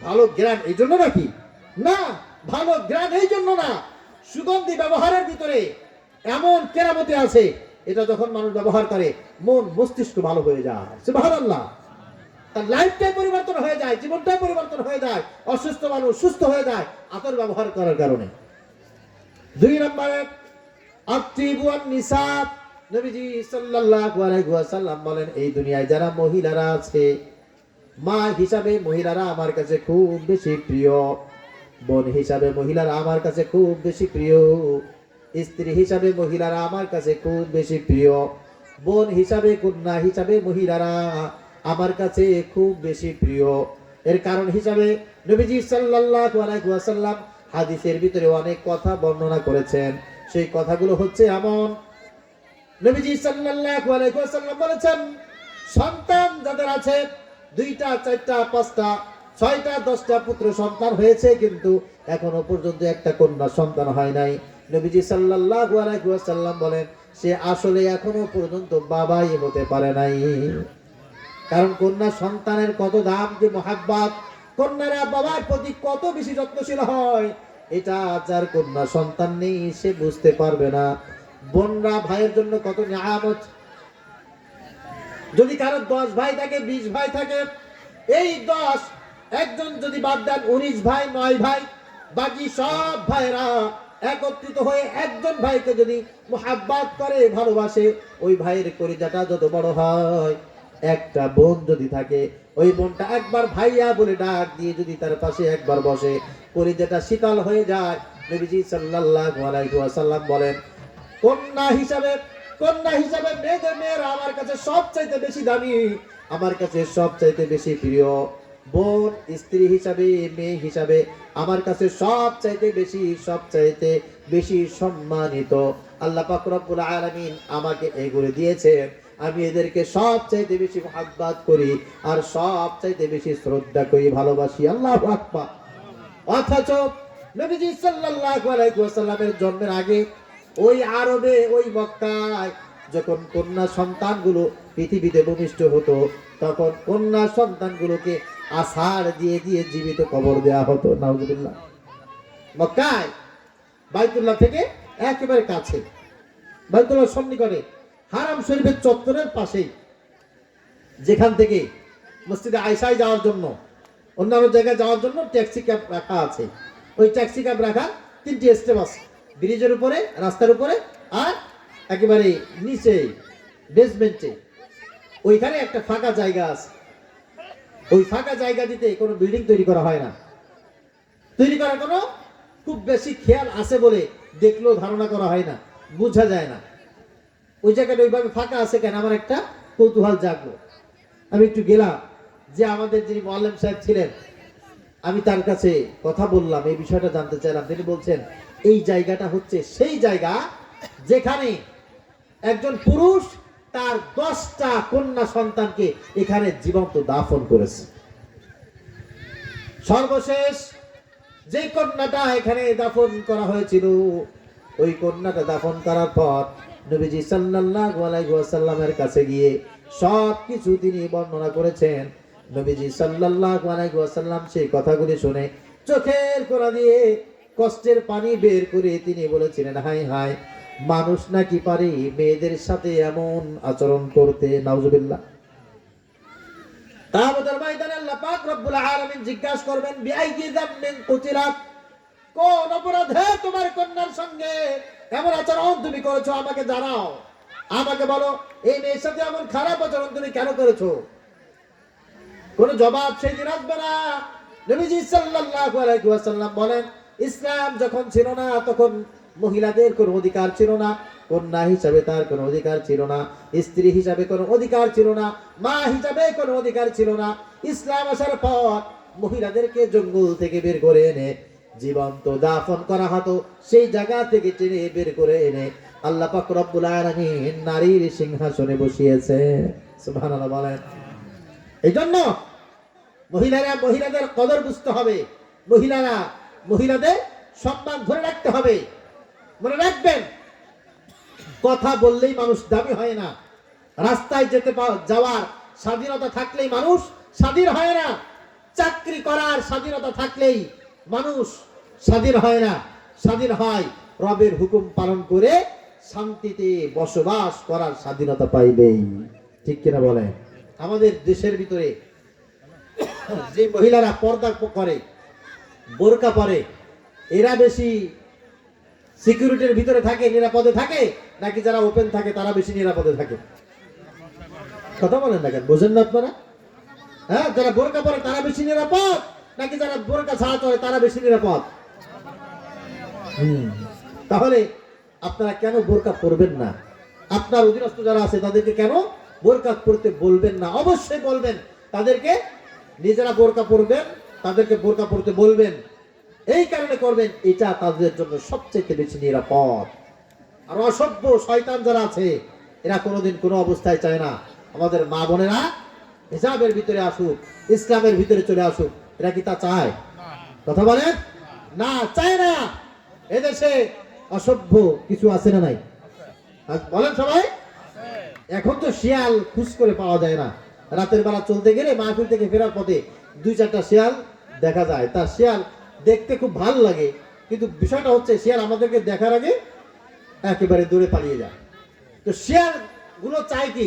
ভালো গ্রান এই জন্য নাকি? না, ভালো গ্রান এই জন্য না, সুগন্ধি ব্যবহারের ভিতরে এমন কেরামতি আছে, এটা যখন মানুষ ব্যবহার করে মন মস্তিষ্ক ভালো হয়ে যায়। সুবহানাল্লাহ। তার লাইফটাই পরিবর্তন হয়ে যায়, জীবনটাই পরিবর্তন হয়ে যায়, অসুস্থ মানুষ সুস্থ হয়ে যায় আতর ব্যবহার করার কারণে। 2 নম্বরে আতিবুন নিসা। নবীজি সাল্লাল্লাহু আলাইহি ওয়াসাল্লাম বলেন, এই দুনিয়ায় যারা মহিলারা আছে, মা হিসাবে মহিলারা আমার কাছে খুব বেশি প্রিয়, বোন হিসাবে মহিলারা আমার কাছে খুব বেশি প্রিয়, স্ত্রী হিসাবে মহিলারা আমার কাছে খুব বেশি প্রিয়, বোন হিসাবে কন্যা হিসাবে মহিলারা আমার কাছে খুব বেশি প্রিয়। এর কারণ হিসাবে নবীজি সাল্লাল্লাহু আলাইহি ওয়াসাল্লাম হাদিসের ভিতরে অনেক কথা বর্ণনা করেছেন। সেই কথাগুলো হচ্ছে এমন, নবীজি সাল্লাল্লাহু আলাইহি ওয়াসাল্লাম বলেছেন, সন্তান যাদের আছে 2টা 4টা 5টা 6টা 10টা পুত্র সন্তান হয়েছে, কিন্তু এখনো পর্যন্ত একটা কন্যা সন্তান হয় নাই, নবীজি সাল্লাল্লাহু আলাইহি ওয়াসাল্লাম বলেন সে আসলে এখনো পর্যন্ত বাবাই হতে পারে নাই। কারণ কন্যা সন্তানের কত দাম, যে মহাব্বত, কন্যারা বাবার প্রতি কত বেশি যত্নশীল হয়, এটা যার কন্যা সন্তান নেই সে বুঝতে পারবে না। বোনরা ভাইয়ের জন্য কত নিয়ামত। যদি কারো 10 ভাই থাকে, 20 ভাই থাকে, এই 10 একজন যদি বাদ দেন 19 ভাই 9 ভাই, বাকি সব ভাইরা একত্রিত হয়ে একজন ভাইকে যদি মুহাব্বত করে, ভালোবাসে, ওই ভাইয়ের কলিজাটা যত বড় হয়। একটা বোন যদি থাকে, ওই বোনটা একবার ভাইয়া বলে ডাক দিয়ে যদি তার পাশে একবার বসে, কলিজাটা শীতল হয়ে যায়। নবীজি সাল্লাল্লাহু আলাইহি ওয়াসাল্লাম বলেন, কন্যা হিসাবে মেয়েরা আমার কাছে সবচাইতে বেশি দামি, আমার কাছে সবচাইতে বেশি প্রিয়। বোন, স্ত্রী হিসাবে, মেয়ে হিসাবে আমার কাছে সবচাইতে বেশি, সবচাইতে বেশি সম্মানিত। আল্লাহ পাক রব্বুল আলামিন আমাকে এগুলো দিয়েছেন, আমি এদেরকে সবচাইতে বেশি মুহাব্বত করি আর সবচাইতে বেশি শ্রদ্ধা করি, ভালোবাসি। আল্লাহু আকবার। অথচ নবীজি সাল্লাল্লাহু আলাইহি ওয়াসাল্লামের জন্মের আগে ওই আরবে, ওই মক্কায় যখন কন্যা সন্তানগুলো পৃথিবীতে ভূমিষ্ঠ হতো, তখন কন্যা সন্তানগুলোকে আছাড় দিয়ে দিয়ে জীবিত কবর দেওয়া হতো। নাউজুবিল্লাহ। মক্কায় বাইতুল্লাহ থেকে একেবারে কাছে, বাইতুল্লাহ সন্নিকটে, হারাম শরীফের চত্বরের পাশেই, যেখান থেকে মসজিদে আয়েশায় যাওয়ার জন্য, অন্যান্য জায়গায় যাওয়ার জন্য ট্যাক্সি ক্যাব রাখা আছে। ওই ট্যাক্সি ক্যাব রাখা 3টি স্টেপ আছে, ব্রিজের উপরে, রাস্তার উপরে, আর একেবারে নিচে বেসমেন্টে ওইখানে একটা ফাঁকা জায়গা আছে। ওই ফাঁকা জায়গাটিতে কোনো বিল্ডিং তৈরি করা হয় না, তৈরি করার কোনো খুব বেশি খেয়াল আছে বলে দেখলেও ধারণা করা হয় না, বোঝা যায় না ওই জায়গাটা ওইভাবে ফাঁকা আছে কেন। আমার একটা কৌতূহল জাগলো, আমি একটু গেলাম, যে আমাদের যিনি মুআল্লিম সাহেব ছিলেন, আমি তার কাছে কথা বললাম, এই বিষয়টা জানতে চাইলাম। তিনি বলছেন এই জায়গাটা হচ্ছে সেই জায়গা যেখানে একজন পুরুষ তার 10টা কন্যা সন্তানকে এখানে জীবন্ত দাফন করেছে। সর্বশেষ যে কন্যাটা এখানে দাফন করা হয়েছিল, ওই কন্যাটা দাফন করার পর নবীজি সাল্লাল্লাহু আলাইহি ওয়াসাল্লামের কাছে গিয়ে সবকিছু তিনি বর্ণনা করেছেন। নবীজি সাল্লাল্লাহু আলাইহি ওয়াসাল্লাম সেই কথাগুলি শুনে চোখের কোণা দিয়ে কষ্টের পানি বের করে তিনি বলেছিলেন, হায় হায়, মানুষ নাকি পারে মেয়েদের সাথে এমন আচরণ করতে। নাউজুবিল্লাহ। কিয়ামতের ময়দানে আল্লাহ পাক রব্বুল আলামিন জিজ্ঞাসা করবেন, বিআইয়ি যামবিন কুতিলাত, কোন অপরাধে তোমার কন্যার সঙ্গে এমন আচরণ তুমি করেছো, আমাকে জানাও, আমাকে বলো, এই মেয়ের সাথে এমন খারাপ আচরণ তুমি কেন করেছো? কোন জবাব সেই দিন আসবে না। নবীজি সাল্লাল্লাহু আলাইহি ওয়াসাল্লাম বলেন, ইসলাম যখন ছিল না তখন মহিলাদের কোনো অধিকার ছিল না, কন্যা হিসাবে তার কোনো অধিকার ছিল না, স্ত্রী হিসাবে কোনো অধিকার ছিল না, মা হিসাবে কোনো অধিকার ছিল না। ইসলাম আসার পর মহিলাদেরকে জঙ্গল থেকে বের করে এনে জীবন্ত দাফন করা হতো। সেই জায়গা থেকে টেনে বের করে এনে আল্লাহ পাক রব্বুল আলামিন নারীর সিংহাসনে বসিয়েছে। সুবহানাল্লাহ বলেন। এই জন্য মহিলাদের কদর বুঝতে হবে, মহিলাদের সম্মান ধরে রাখতে হবে। মনে রাখবেন, কথা বললেই মানুষ দামি হয় না, রাস্তায় যাওয়ার স্বাধীনতা থাকলেই মানুষ স্বাধীন হয় না, চাকরি করার স্বাধীনতা থাকলেই মানুষ স্বাধীন হয় না। স্বাধীন হয় রবের হুকুম পালন করে শান্তিতে বসবাস করার স্বাধীনতা পাইলেই। ঠিক কিনা বলেন? আমাদের দেশের ভিতরে যে মহিলারা পর্দা করে, বোরকা পরে, এরা বেশি সিকিউরিটির ভিতরে থাকে, নিরাপদে থাকে, নাকি যারা ওপেন থাকে তারা বেশি নিরাপদে থাকে? কথা বলেন না কেন, বোঝেন না আপনারা? হ্যাঁ, যারা বোরকা পরে তারা বেশি নিরাপদ, নাকি যারা বোরকা ছাড়া চলে তারা বেশি নিরাপদ? তাহলে আপনারা কেন বোরকা পরবেন না? আপনার অধীনস্থ যারা আছে তাদেরকে কেন বোরকা পরতে বলবেন না? অবশ্যই বলবেন তাদেরকে, নিজেরা বোরকা পরবেন, তাদেরকে বোরকা পরতে বলবেন। এই কারণে করবেন, এটা তাদের জন্য সবচেয়ে বেশি নিরাপদ। আর অসভ্য শয়তান যারা আছে, এরা কোনোদিন কোনো অবস্থায় চায় না আমাদের মা বোনেরা হিসাবের ভিতরে আসুক, ইসলামের ভিতরে চলে আসুক। এরা কি তা চায়? কথা বলেন না, চায় না। এদেশে অসভ্য কিছু আছে না নাই? বলেন সবাই। এখন তো শিয়াল খুঁজ করে পাওয়া যায় না, রাতের বেলা চলতে গেলে মাহফিল থেকে ফেরার পথে 2-4টা শিয়াল দেখা যায়। তার শিয়াল দেখতে খুব ভালো লাগে, কিন্তু বিষয়টা হচ্ছে শিয়াল আমাদেরকে দেখার আগে একেবারে দূরে পালিয়ে যায়। তো শিয়াল গুলো চায় কি?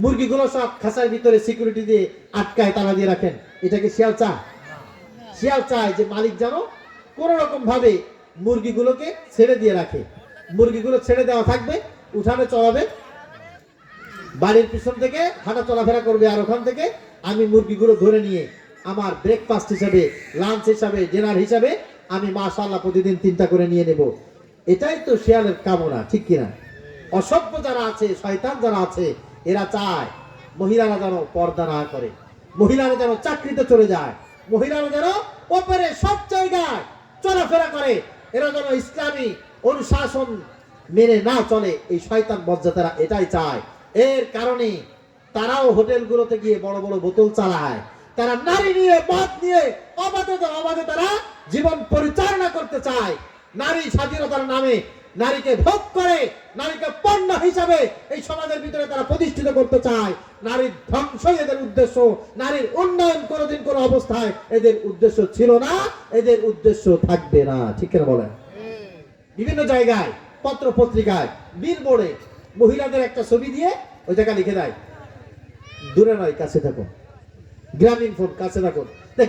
মুরগিগুলো সব খাঁচার ভিতরে সিকিউরিটি দিয়ে আটকায়, তালা দিয়ে রাখেন। এটা কি শিয়াল চায়? শিয়াল চায় যে মালিক যেন কোন রকম ভাবে মুরগিগুলোকে ছেড়ে দিয়ে রাখে। মুরগিগুলো ছেড়ে দেওয়া থাকবে, উঠানে চড়াবে, বাড়ির পিছন থেকে হাঁটা চলাফেরা করবে, আর ওখান থেকে আমি মুরগিগুলো ধরে নিয়ে আমার ব্রেকফাস্ট হিসাবে, লাঞ্চ হিসাবে, ডিনার হিসাবে আমি মাশাআল্লাহ প্রতিদিন 3টা করে নিয়ে নেব। এটাই তো শিয়ালের কামনা, ঠিক কিনা? অসভ্য যারা আছে, শয়তান যারা আছে, এরা চায় মহিলারা যেন পর্দা না করে, মহিলারা যেন চাকরিতে চলে যায়, মহিলারা যেন ওপরে সব জায়গায় চলাফেরা করে, এরা যেন ইসলামী অনুশাসন মেনে না চলে, এই শয়তান বজ্জাতেরা এটাই চায়। এর কারণে তারাও হোটেলগুলোতে গিয়ে বড় বড় বোতল চালায়, তারা নারী নিয়ে মদ নিয়ে অবাধে তারা জীবন পরিচালনা করতে চায়। নারী স্বাধীনতার নামে নারীকে ভোগ করে, নারীকে পণ্য হিসাবে এই সমাজের ভিতরে তারা প্রতিষ্ঠিত করতে চায়। নারীর ধ্বংসই এদের উদ্দেশ্য, নারীর উন্নয়ন কোনোদিন কোনো অবস্থায় এদের উদ্দেশ্য ছিল না, এদের উদ্দেশ্য থাকবে না। ঠিক কিনা বলেন? বিভিন্ন জায়গায় পত্র পত্রিকায় বিলবোর্ডে মহিলাদের একটা ছবি দিয়ে ওই জায়গায় লিখে দেয়, দূরে নয় কাছে থাকুন, গ্রামীণ ফোন কাছে রাখুন।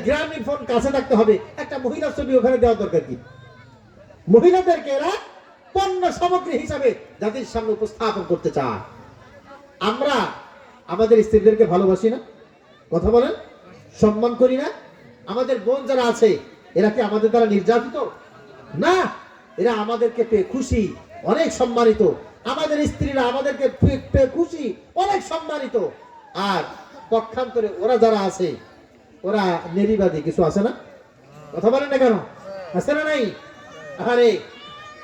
গ্রামীণ ফোন কাছে রাখতে হবে, একটা মহিলার ছবি ওখানে দেওয়া দরকার কি? মহিলাদেরকে এরা পণ্য সামগ্রী হিসাবে জাতির সামনে উপস্থাপন করতে চায়। আমরা আমাদের স্ত্রীদেরকে ভালোবাসি না? কথা বলেন, সম্মান করি না? আমাদের বোন যারা আছে এরা কি আমাদের দ্বারা নির্যাতিত না? এরা আমাদেরকে পেয়ে খুশি, অনেক সম্মানিত। আমাদের স্ত্রীরা আমাদেরকে পেয়ে খুশি, অনেক সম্মানিত। আর পক্ষান্তরে ওরা যারা আছে ওরা নেরিবাদী কিছু আছে না? কথা বলেন না কেন? আছে না নাই? আরে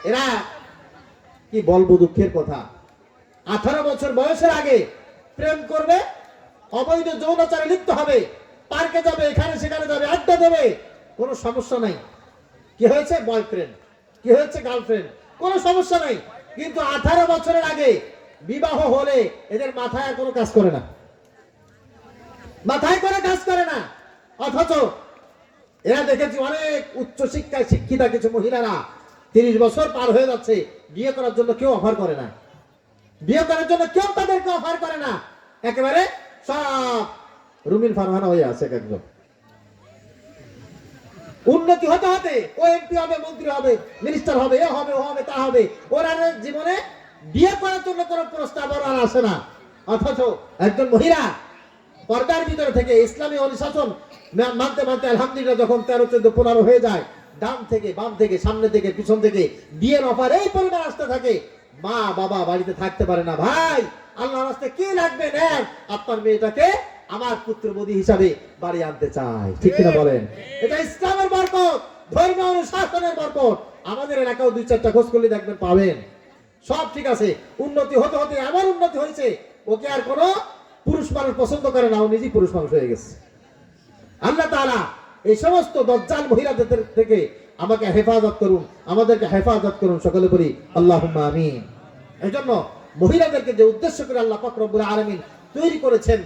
এরা কি বলবো, দুঃখের কথা। 18 বছর বয়সের আগে প্রেম করবে, অবৈধ যৌনাচারে লিপ্ত হবে, পার্কে যাবে, এখানে সেখানে যাবে, আড্ডা দেবে, কোনো সমস্যা নাই। কি হয়েছে? বয়ফ্রেন্ড। কি হয়েছে? গার্লফ্রেন্ড। কোনো সমস্যা নাই। কিন্তু 18 বছরের আগে বিবাহ হলে এদের মাথায় আর কোনো কাজ করে না, মাথায় করে কাজ করে না। অথচ এরা দেখেছি অনেক উচ্চ শিক্ষায় শিক্ষিতা কিছু মহিলারা 30 বছর পার হয়ে যাচ্ছে, বিয়ে করার জন্য কেউ অফার করে না, বিয়ে করার জন্য কেউ তাদেরকে অফার করে না। একেবারে সব রুমিন ফারহানা হয়ে আছে একজন। উন্নতি হতে হতে ও এমপি হবে, মন্ত্রী হবে, মিনিস্টার হবে, এ হবে, ও হবে, তা হবে। ওরা জীবনে বিয়ে করার জন্য কোনো প্রস্তাব আর আসে না। অথচ একজন মহিলা পর্দার ভিতরে থেকে ইসলামী অনুশাসন মানতে মানতে আলহামদুলিল্লাহ যখন 13, 14, 15 হয়ে যায়, ডান থেকে বাম থেকে সামনে থেকে পিছন থেকে বিয়ের অফার এই পরিমাণ আসতে থাকে। মা বাবা বাড়িতে থাকতে পারে না। ভাই, আল্লাহর রাস্তায় কি লাগবে নেন, আপনার মেয়েটাকে আমার পুত্রবধূ হিসাবে বাড়ি আনতে চাই। ঠিক কিনা বলেন? এটা ইসলামের বরকত, ধর্মীয় অনুশাসনের বরকত। আমাদের এলাকাও 2-4টা খোঁজ করলে দেখবেন পাবেন। সব ঠিক আছে। উন্নতি হতে হতে এমন উন্নতি হয়েছে, ওকে আর কোনো পুরুষ মানুষ পছন্দ করে না, ও নিজেই পুরুষ মানুষ হয়ে গেছে। আল্লাহ তাআলা এই সমস্ত দজ্জাল মহিলাদের থেকে আমাকে হেফাজত করুন, আমাদেরকে হেফাজত করুন, সকলে বলি আল্লাহুম্মা আমিন। এজন্য মহিলাদেরকে যে উদ্দেশ্য করে আল্লাহ পাক রব্বুল আলামিন তৈরি করেছেন,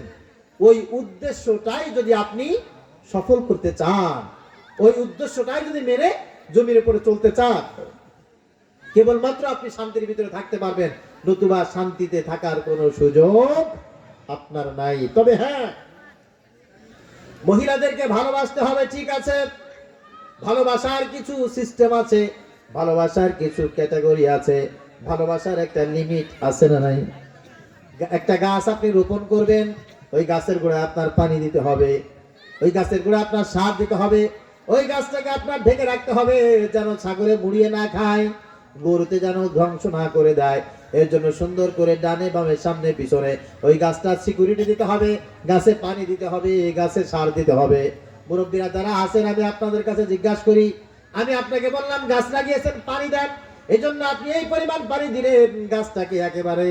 ওই উদ্দেশ্যটাই যদি আপনি সফল করতে চান, ওই উদ্দেশ্যটাই যদি মেনে জমির উপরে চলতে চান, কেবলমাত্র আপনি শান্তির ভিতরে থাকতে পারবেন, নতুবা শান্তিতে থাকার কোনো সুযোগ আপনার নাই। তবে হ্যাঁ, মহিলাদেরকে ভালোবাসতে হবে, ঠিক আছে। ভালোবাসার কিছু সিস্টেম আছে, ভালোবাসার কিছু ক্যাটাগরি আছে, ভালোবাসার একটা লিমিট আছে না নাই? একটা গাছ আপনি রোপণ করবেন, ওই গাছের গোড়ায় আপনার পানি দিতে হবে, ওই গাছের গোড়ায় আপনার সার দিতে হবে, ওই গাছটাকে আপনার ঢেকে রাখতে হবে যেন ছাগলে মুড়িয়ে না খায়, গরুতে যেন ধ্বংস না করে দেয়। এর জন্য সুন্দর করে ডানে বামে সামনে পিছনে ওই গাছটার সিকিউরিটি দিতে হবে, গাছে পানি দিতে হবে, গাছে সার দিতে হবে। মুরব্বীরা যারা আছেন, আমি আপনাদের কাছে জিজ্ঞাসা করি, আমি আপনাকে বললাম গাছ লাগিয়েছেন, পানি দেন, এই জন্য আপনি এই পরিমাণ পানি দিলেন, গাছটাকে একেবারে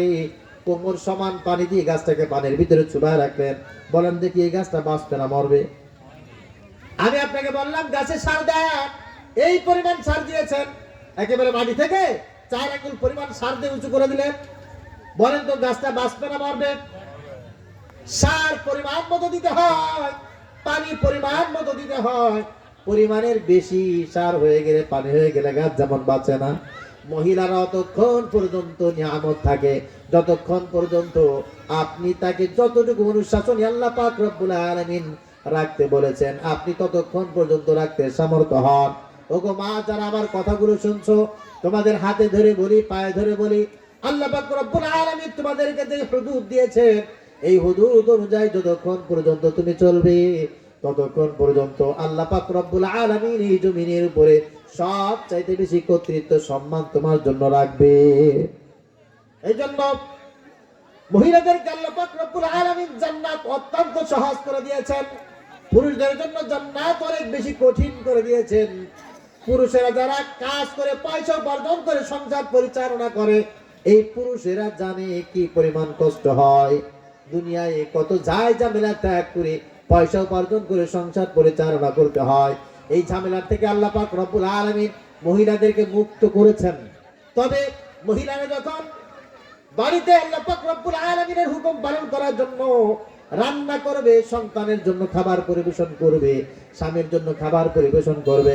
কোমর সমান পানি দিয়ে গাছটাকে পানির ভিতরে চুবায় রাখবেন। বলেন দেখি এই গাছটা বাঁচবে না মরবে? আমি আপনাকে বললাম গাছে সার দেন, এই পরিমাণ সার দিয়েছেন, একেবারে মাটি থেকে 4 আঙ্গুল পরিমাণ সার দিয়ে উঁচু করে দিলেন, বলেন তো গাছটা বাঁচবে না মরবে? সার পরিমাণ মতো দিতে হয়, পানি পরিমাণ মতো দিতে হয়। পরিমাণের বেশি সার হয়ে গেলে, পানি হয়ে গেলে গাছ যেমন বাঁচে না। মহিলারা অতক্ষণ পর্যন্ত নিয়ামত থাকে যতক্ষণ পর্যন্ত আপনি তাকে যতটুকু অনুশাসন আল্লাহ পাক রব্বুল আলামিন রাখতে বলেছেন, আপনি ততক্ষণ পর্যন্ত রাখতে সমর্থ হন। ওগো মা, যারা আমার কথাগুলো শুনছো, তোমাদের হাতে ধরে বলি, পায়ে ধরে বলি, আল্লাহ পাক রব্বুল আলামিন তোমাদেরকে যে হুদুদ দিয়েছেন, এই হুদুদ অনুযায়ী যতক্ষণ পর্যন্ত তুমি চলবে, ততক্ষণ পর্যন্ত আল্লাহ পাক রব্বুল আলামিন এই জমিনের উপরে সব চাইতে বেশি কর্তৃত্ব সম্মান তোমার জন্য রাখবে। এই জন্য মহিলাদেরকে আল্লাহ পাক রব্বুল আলামিন জান্নাত অত্যন্ত সহজ করে দিয়েছেন, পুরুষদের জন্য জান্নাত অনেক বেশি কঠিন করে দিয়েছেন। পুরুষেরা যারা কাজ করে পয়সা উপার্জন করে সংসার পরিচালনা করে, এই পুরুষেরা জানে কি পরিমাণ কষ্ট হয়। দুনিয়ায় কত যায় ঝামেলা ত্যাগ করে পয়সা উপার্জন করে সংসার পরিচালনা করতে হয়। এই ঝামেলা থেকে আল্লাহ পাক রব্বুল আলামিন মহিলাদেরকে মুক্ত করেছেন। তবে মহিলারা যখন বাড়িতে আল্লাহ পাক রব্বুল আলামিনের হুকুম পালন করার জন্য রান্না করবে, সন্তানের জন্য খাবার পরিবেশন করবে, স্বামীর জন্য খাবার পরিবেশন করবে,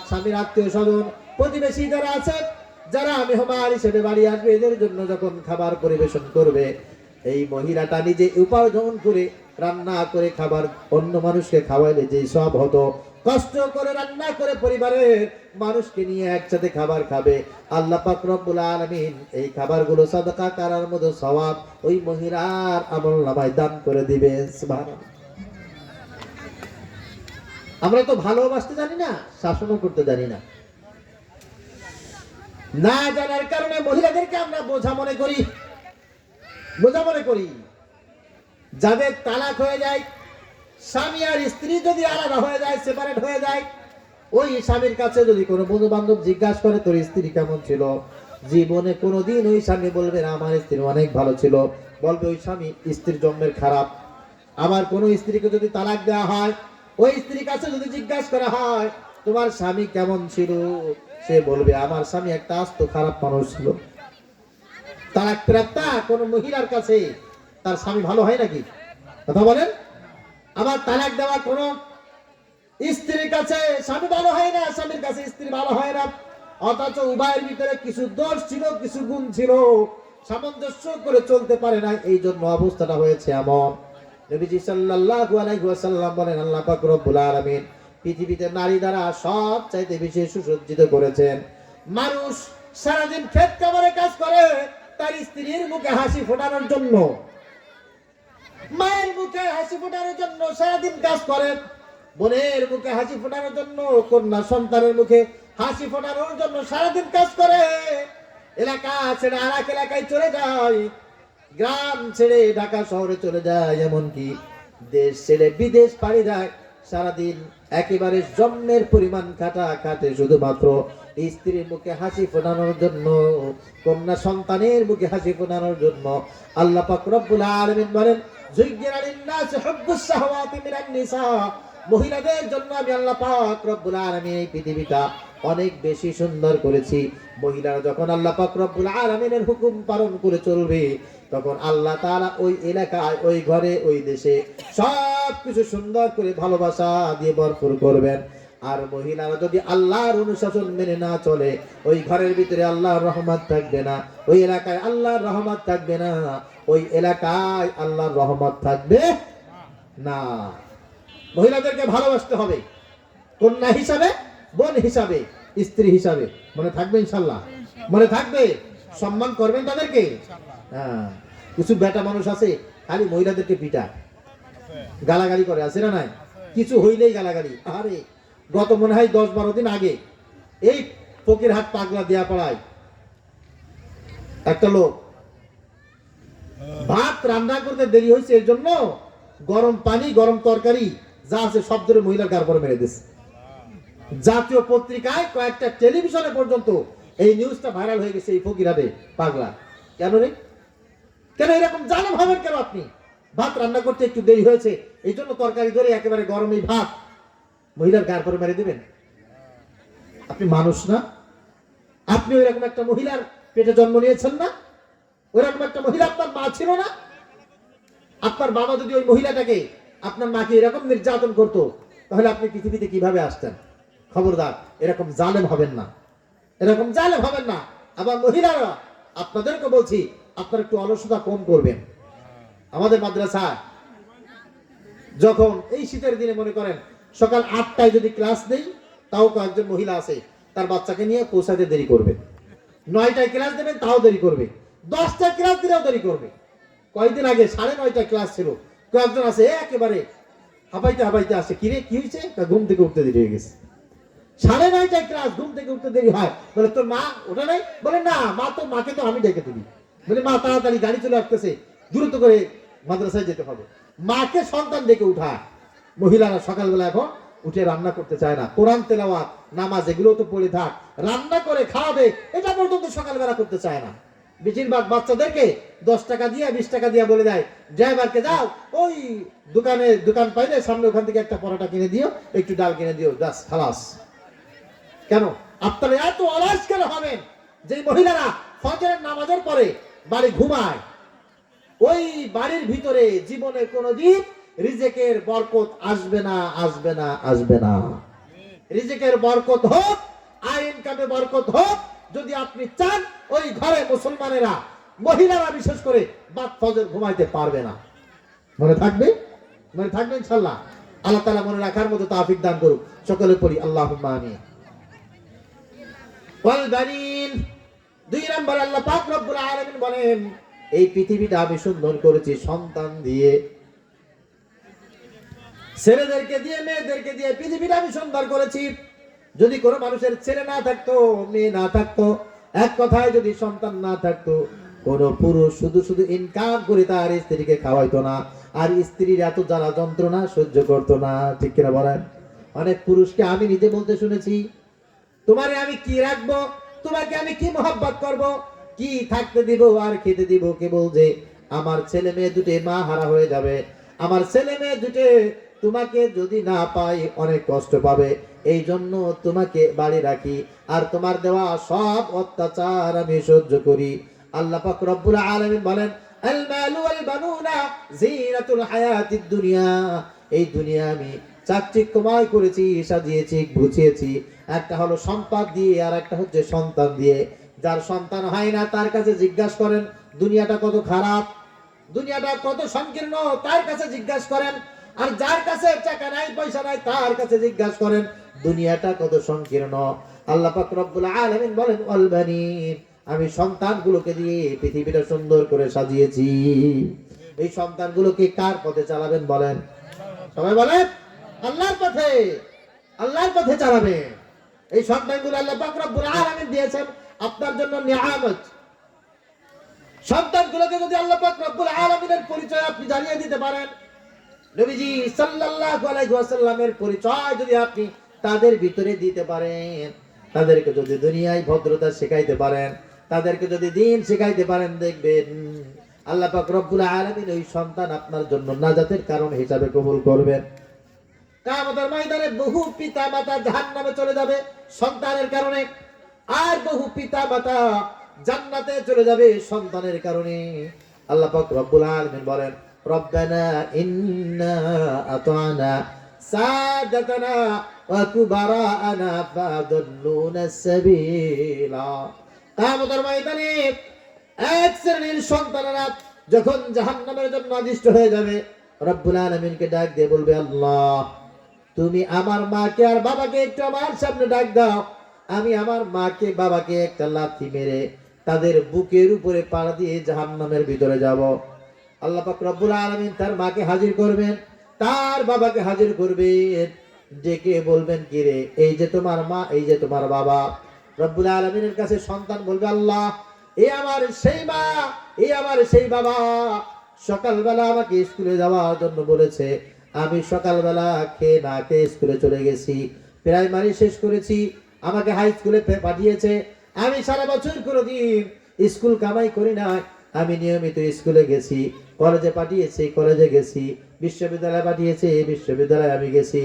স্বামীর আত্মীয় স্বজন প্রতিবেশী যারা আছে, যারা মেহমান হিসেবে বাড়ি আসবে, এদের জন্য যখন খাবার পরিবেশন করবে, এই মহিলাটা নিজে উপার্জন করে রান্না করে খাবার অন্য মানুষকে খাওয়াইলে যে সব হতো, কষ্ট করে রান্না করে পরিবারের মানুষকে নিয়ে একসাথে খাবার খাবে, আল্লাহ পাক রব্বুল আলামিন এই খাবারগুলো সাদাকা করার মতো সওয়াব ওই মহিলার আমলনামায় দান করে দিবেন। সুবহানাল্লাহ। আমরা তো ভালোবাসতে জানি না, শাসনও করতে জানি না। না জানার কারণে মহিলাদেরকে আমরা বোঝা মনে করি। যাদের তালাক হয়ে যায়, স্বামী আর স্ত্রী যদি আলাদা হয়ে যায়, সেপারেট হয়ে যায়, ওই স্বামীর কাছে যদি কোনো বন্ধু বান্ধব জিজ্ঞাসা করে তোর স্ত্রী কেমন ছিল, জীবনে কোনোদিন ওই স্বামী বলবে না আমার স্ত্রী অনেক ভালো ছিল, বলবে ওই স্বামী স্ত্রীর জন্মের খারাপ। আবার কোনো স্ত্রীকে যদি তালাক দেওয়া হয়, ওই স্ত্রীর কাছে যদি জিজ্ঞাসা করা হয় তোমার স্বামী কেমন ছিল, সে বলবে আমার স্বামী একটা আস্ত খারাপ মানুষ ছিল। তালাক প্রাপ্তা কোন মহিলার কাছে তার স্বামী ভালো হয় নাকি? কথা বলেন। আবার তালাক দেওয়া কোন স্ত্রীর কাছে স্বামী ভালো হয় না, স্বামীর কাছে স্ত্রী ভালো হয় না, অথচ উভয়ের ভিতরে কিছু দোষ ছিল, কিছু গুণ ছিল, সামঞ্জস্য করে চলতে পারে না, এই জন্য অবস্থাটা হয়েছে এমন। নবীজি সাল্লাল্লাহু আলাইহি ওয়াসাল্লাম বলেন আল্লাহ পাক রব্বুল আলামিন পৃথিবীতে নারী দ্বারা সবচাইতে বেশি সুসজ্জিত করেছেন। মানুষ সারাদিন ক্ষেত খামারে কাজ করে তার স্ত্রীর মুখে হাসি ফোটানোর জন্য, মায়ের মুখে হাসি ফোটানোর জন্য সারাদিন কাজ করে, বোনের মুখে হাসি ফোটানোর জন্য, কন্যা সন্তানের মুখে হাসি ফোটানোর জন্য সারাদিন কাজ করে। এলাকা ছেড়ে আর এক এলাকায় চলে যায়, গ্রাম ছেড়ে ঢাকা শহরে চলে যায়, এমনকি দেশ ছেড়ে বিদেশ পাড়ি দেয়। সারাদিন একেবারে জন্মের পরিমাণ খাটে শুধুমাত্র স্ত্রীর মুখে হাসি ফোটানোর জন্য, কন্যা সন্তানের মুখে হাসি ফোটানোর জন্য। আল্লাহ পাক রব্বুল আলামিন বলেন যুজ্ঞিরা লিন-নাস হুব্বুস শাহওয়াতি মিনান নিসা, মহিলাদের জন্য আমি আল্লাহ পাক রব্বুল আলামিন এই পৃথিবীটা অনেক বেশি সুন্দর করেছি। মহিলারা যখন আল্লাহ পাক রব্বুল আলামিনের হুকুম পালন করে চলবে, তখন আল্লাহ তাআলা ওই এলাকায়, ওই ঘরে, ওই দেশে সবকিছু সুন্দর করে ভালোবাসা দিয়ে ভরপুর করবেন। আর মহিলারা যদি আল্লাহর অনুশাসন মেনে না চলে, ওই ঘরের ভিতরে আল্লাহর রহমত থাকবে না, ওই এলাকায় আল্লাহর রহমত থাকবে না, ওই এলাকায় আল্লাহর রহমত থাকবে না। মহিলাদেরকে ভালোবাসতে হবে, কন্যা হিসাবে, বোন হিসাবে, স্ত্রী হিসাবে। মনে থাকবে ইনশাআল্লাহ? মনে থাকবে? সম্মান করবেন তাদেরকে। হ্যাঁ, কিছু বেটা মানুষ আছে খালি মহিলাদেরকে পিটা, গালাগালি করে, আছে না নাই? কিছু হইলেই গালাগালি। আরে গত মনে হয় 10-12 দিন আগে এই ফকিরহাট পাগলা দেয়া পড়ায় একটা লোক ভাত রান্না করতে দেরি হয়েছে, এর জন্য গরম পানি, গরম তরকারি যা আছে সব ধরে মহিলার গার পরে মেরে দিচ্ছে। জাতীয় পত্রিকায়, কয়েকটা টেলিভিশনে পর্যন্ত এই নিউজটা ভাইরাল হয়ে গেছে। এই ফকিরহাটে পাগলা কেন রে? কেন এরকম জালেম হবেন কেন আপনি? ভাত রান্না করতে একটু দেরি হয়েছে, এই জন্য তরকারি ধরে একেবারে গরমই ভাত মহিলার গার পরে মেরে দিবেন? আপনি মানুষ না? আপনি ওইরকম একটা মহিলার পেটে জন্ম নিয়েছেন না? ওইরকম একটা মহিলা আপনার মা ছিল না? আপনার বাবা যদি ওই মহিলাটাকে, আপনার মাকে এরকম নির্যাতন করতো, তাহলে আপনি পৃথিবীতে কিভাবে আসতেন? খবরদার, এরকম জালেম হবেন না, এরকম জালেম হবেন না। আবার মহিলারা, আপনাদেরকে বলছি, আপনারা একটু অলসতা কম করবেন। আমাদের মাদ্রাসা যখন এই শীতের দিনে মনে করেন সকাল 8টায় যদি ক্লাস নেই, তাও কয়েকজন মহিলা আছে তার বাচ্চাকে নিয়ে পৌঁছাতে দেরি করবে। 9টায় ক্লাস দেবেন, তাও দেরি করবে। 10টায় ক্লাস দিলেও দেরি করবে। কয়েকদিন আগে 9:30টায় ক্লাস ছিল, কয়েকজন আছে একেবারে হাবাইতে আসে, কিরে কি হয়েছে? ঘুম থেকে উঠতে দেরি হয়ে গেছে। 9:30টায় ক্লাস, ঘুম থেকে উঠতে দেরি হয়। বলে তোর মা ওটা নাই? বলে না মা, তো মাকে তো আমি ডেকে দিবি। বলে মা তাড়াতাড়ি, গাড়ি চলে আসতেছে, দ্রুত করে মাদ্রাসায় যেতে হবে। মাকে সন্তান ডেকে উঠায়। মহিলারা সকালবেলা এখন উঠে রান্না করতে চায় না। কোরআন তেলাওয়াত, নামাজ এগুলো তো পড়ে থাক, রান্না করে খাওয়াবে এটা পর্যন্ত সকালবেলা করতে চায় না। বেশিরভাগ বাচ্চাদেরকে 10 টাকা দিয়ে 20 টাকা দিয়ে বলে দেয়, ড্রাইভারকে যাও ওই দোকান পাইলে সামনে ওখান থেকে একটা পরোটা কিনে দিও, একটু ডাল কিনে দিও, ব্যাস খালাস। কেন আপনারা এত অলস কেন হবেন? যে মহিলারা ফজরের নামাজের পরে বাড়ি ঘুমায়, ওই বাড়ির ভিতরে জীবনে কোনোদিন রিজেকের বরকত আসবে না, আসবে না, আসবে না। রিজেকের বরকত হোক, আয় ইনকামে বরকত হোক, যদি আপনি চান ওই ঘরে মুসলমানেরা, মহিলারা বিশেষ করে বাদ ফজর ঘুমাইতে পারবে না। মনে থাকবে? মনে থাকবে ইনশাআল্লাহ। আল্লাহ তাআলা মনে রাখার মতো তৌফিক দান করুক। সকলে পড়ি আল্লাহুম্মা আমিন। ওয়াল বানিন, 2 নম্বর আল্লাহ পাক রব্বুল আলামিন বলেন, এই পৃথিবীটা আমি সুন্দর করেছি সন্তান দিয়ে, ছেলেদেরকে দিয়ে, মেয়েদেরকে দিয়ে পৃথিবীটা আমি সুন্দর করেছি। যদি কোনো মানুষের ছেলে না থাকতো, মেয়ে না থাকতো, এক কথায় যদি সন্তান না থাকতো, কোন পুরুষ শুধু শুধু ইনকাম করে তার স্ত্রীকে খাওয়াইতো না, আর স্ত্রীর এত জ্বালা যন্ত্রণা সহ্য করতো না। ঠিক কিনা বলেন? অনেক পুরুষকে আমি নিজে বলতে শুনেছি, তোমারে আমি কি রাখবো, তোমাকে আমি কি মহব্বত করব, কি থাকতে দিব আর খেতে দিব, কেবল যে আমার ছেলে মেয়ে দুটে মা হারা হয়ে যাবে, আমার ছেলে মেয়ে দুটে তোমাকে যদি না পাই অনেক কষ্ট পাবে, এই জন্য তোমাকে বাড়ি রাখি, আর তোমার দেওয়া সব অত্যাচার আমি সহ্য করি। আল্লাহ পাক রব্বুল আলামিন বলেন, আল মালু ওয়াল বানুনা জিনাতুল হায়াতিদ দুনিয়া, এই দুনিয়া আমি চাকচিক্যময় করেছি, সাজিয়েছি, গুছিয়েছি। একটা হলো সম্পদ দিয়ে, আর একটা হচ্ছে সন্তান দিয়ে। যার সন্তান হয় না তার কাছে জিজ্ঞাসা করেন দুনিয়াটা কত খারাপ, দুনিয়াটা কত সংকীর্ণ, তার কাছে জিজ্ঞাসা করেন। আর যার কাছে টাকা নাই, পয়সা নাই, তার কাছে জিজ্ঞাসা করেন দুনিয়াটা কত সংকীর্ণ। আল্লাহ পাক রব্বুল আলামিন বলেন, ওয়াল বানিন, আমি সন্তানগুলোকে দিয়ে পৃথিবীটা সুন্দর করে সাজিয়েছি। এই সন্তানগুলোকে কার পথে চালাবেন বলেন? সবাই বলেন আল্লাহর পথে। আল্লাহর পথে চালাবে। এই সন্তানগুলো আল্লাহ পাক রব্বুল আলামিন দিয়েছেন আপনার জন্য নিয়ামত। সন্তানগুলোকে যদি আল্লাহ পাক রব্বুল আলামিনের পরিচয় আপনি জানিয়ে দিতে পারেন, নবীজি সাল্লাল্লাহু আলাইহি ওয়াসাল্লামের পরিচয় যদি আপনি তাদের ভিতরে দিতে পারেন, তাদেরকে যদি দুনিয়ায় ভদ্রতা শেখাইতে পারেন, তাদেরকে যদি দ্বীন শেখাইতে পারেন, দেখবেন আল্লাহ পাক রব্বুল আলামিন ওই সন্তান আপনার জন্য নাজাতের কারণ হিসাবে কবুল করবেন। কিয়ামতের ময়দানে বহু পিতা মাতা জাহান্নামে চলে যাবে সন্তানের কারণে, আর বহু পিতা মাতা জান্নাতে চলে যাবে সন্তানের কারণে। আল্লাহ পাক রব্বুল আলামিন বলেন, রব্বানা ইন্না আতানা সাদাতানা ওয়া কুবারানা ফাদল্লুনা সাবিলা। কিয়ামতের ময়দানে এক শ্রেণীর সন্তানেরা যখন জাহান্নামের জন্য আদিষ্ট হয়ে যাবে, রব্বুল আলামিনকে ডাক দিয়ে বলবে, আল্লাহ তুমি আমার মাকে আর বাবাকে একটু আমার সামনে ডাক দাও, আমি আমার মাকে বাবাকে একটা লাথি মেরে তাদের বুকের উপরে পাড়া দিয়ে জাহান্নামের ভিতরে যাব। আল্লাহ পাক রব্বুল আলামিন তার মাকে হাজির করবেন, তার বাবাকে হাজির করবেন, ডেকে বলবেন, কি রে, এই যে তোমার মা, এই যে তোমার বাবা। রব্বুল আলামিনের কাছে সন্তান বলবে, আল্লাহ এই আমার সেই মা, এই আমার সেই বাবা, সকালবেলা আমাকে স্কুলে যাওয়ার জন্য বলেছে, আমি সকালবেলা খেয়ে না খেয়ে স্কুলে চলে গেছি, প্রাইমারি শেষ করেছি, আমাকে হাই স্কুলে পাঠিয়েছে, আমি সারা বছর কোনোদিন স্কুল কামাই করি না, আমি নিয়মিত স্কুলে গেছি, কলেজে পাঠিয়েছে, কলেজে গেছি, বিশ্ববিদ্যালয়ে পাঠিয়েছে, বিশ্ববিদ্যালয়ে আমি গেছি।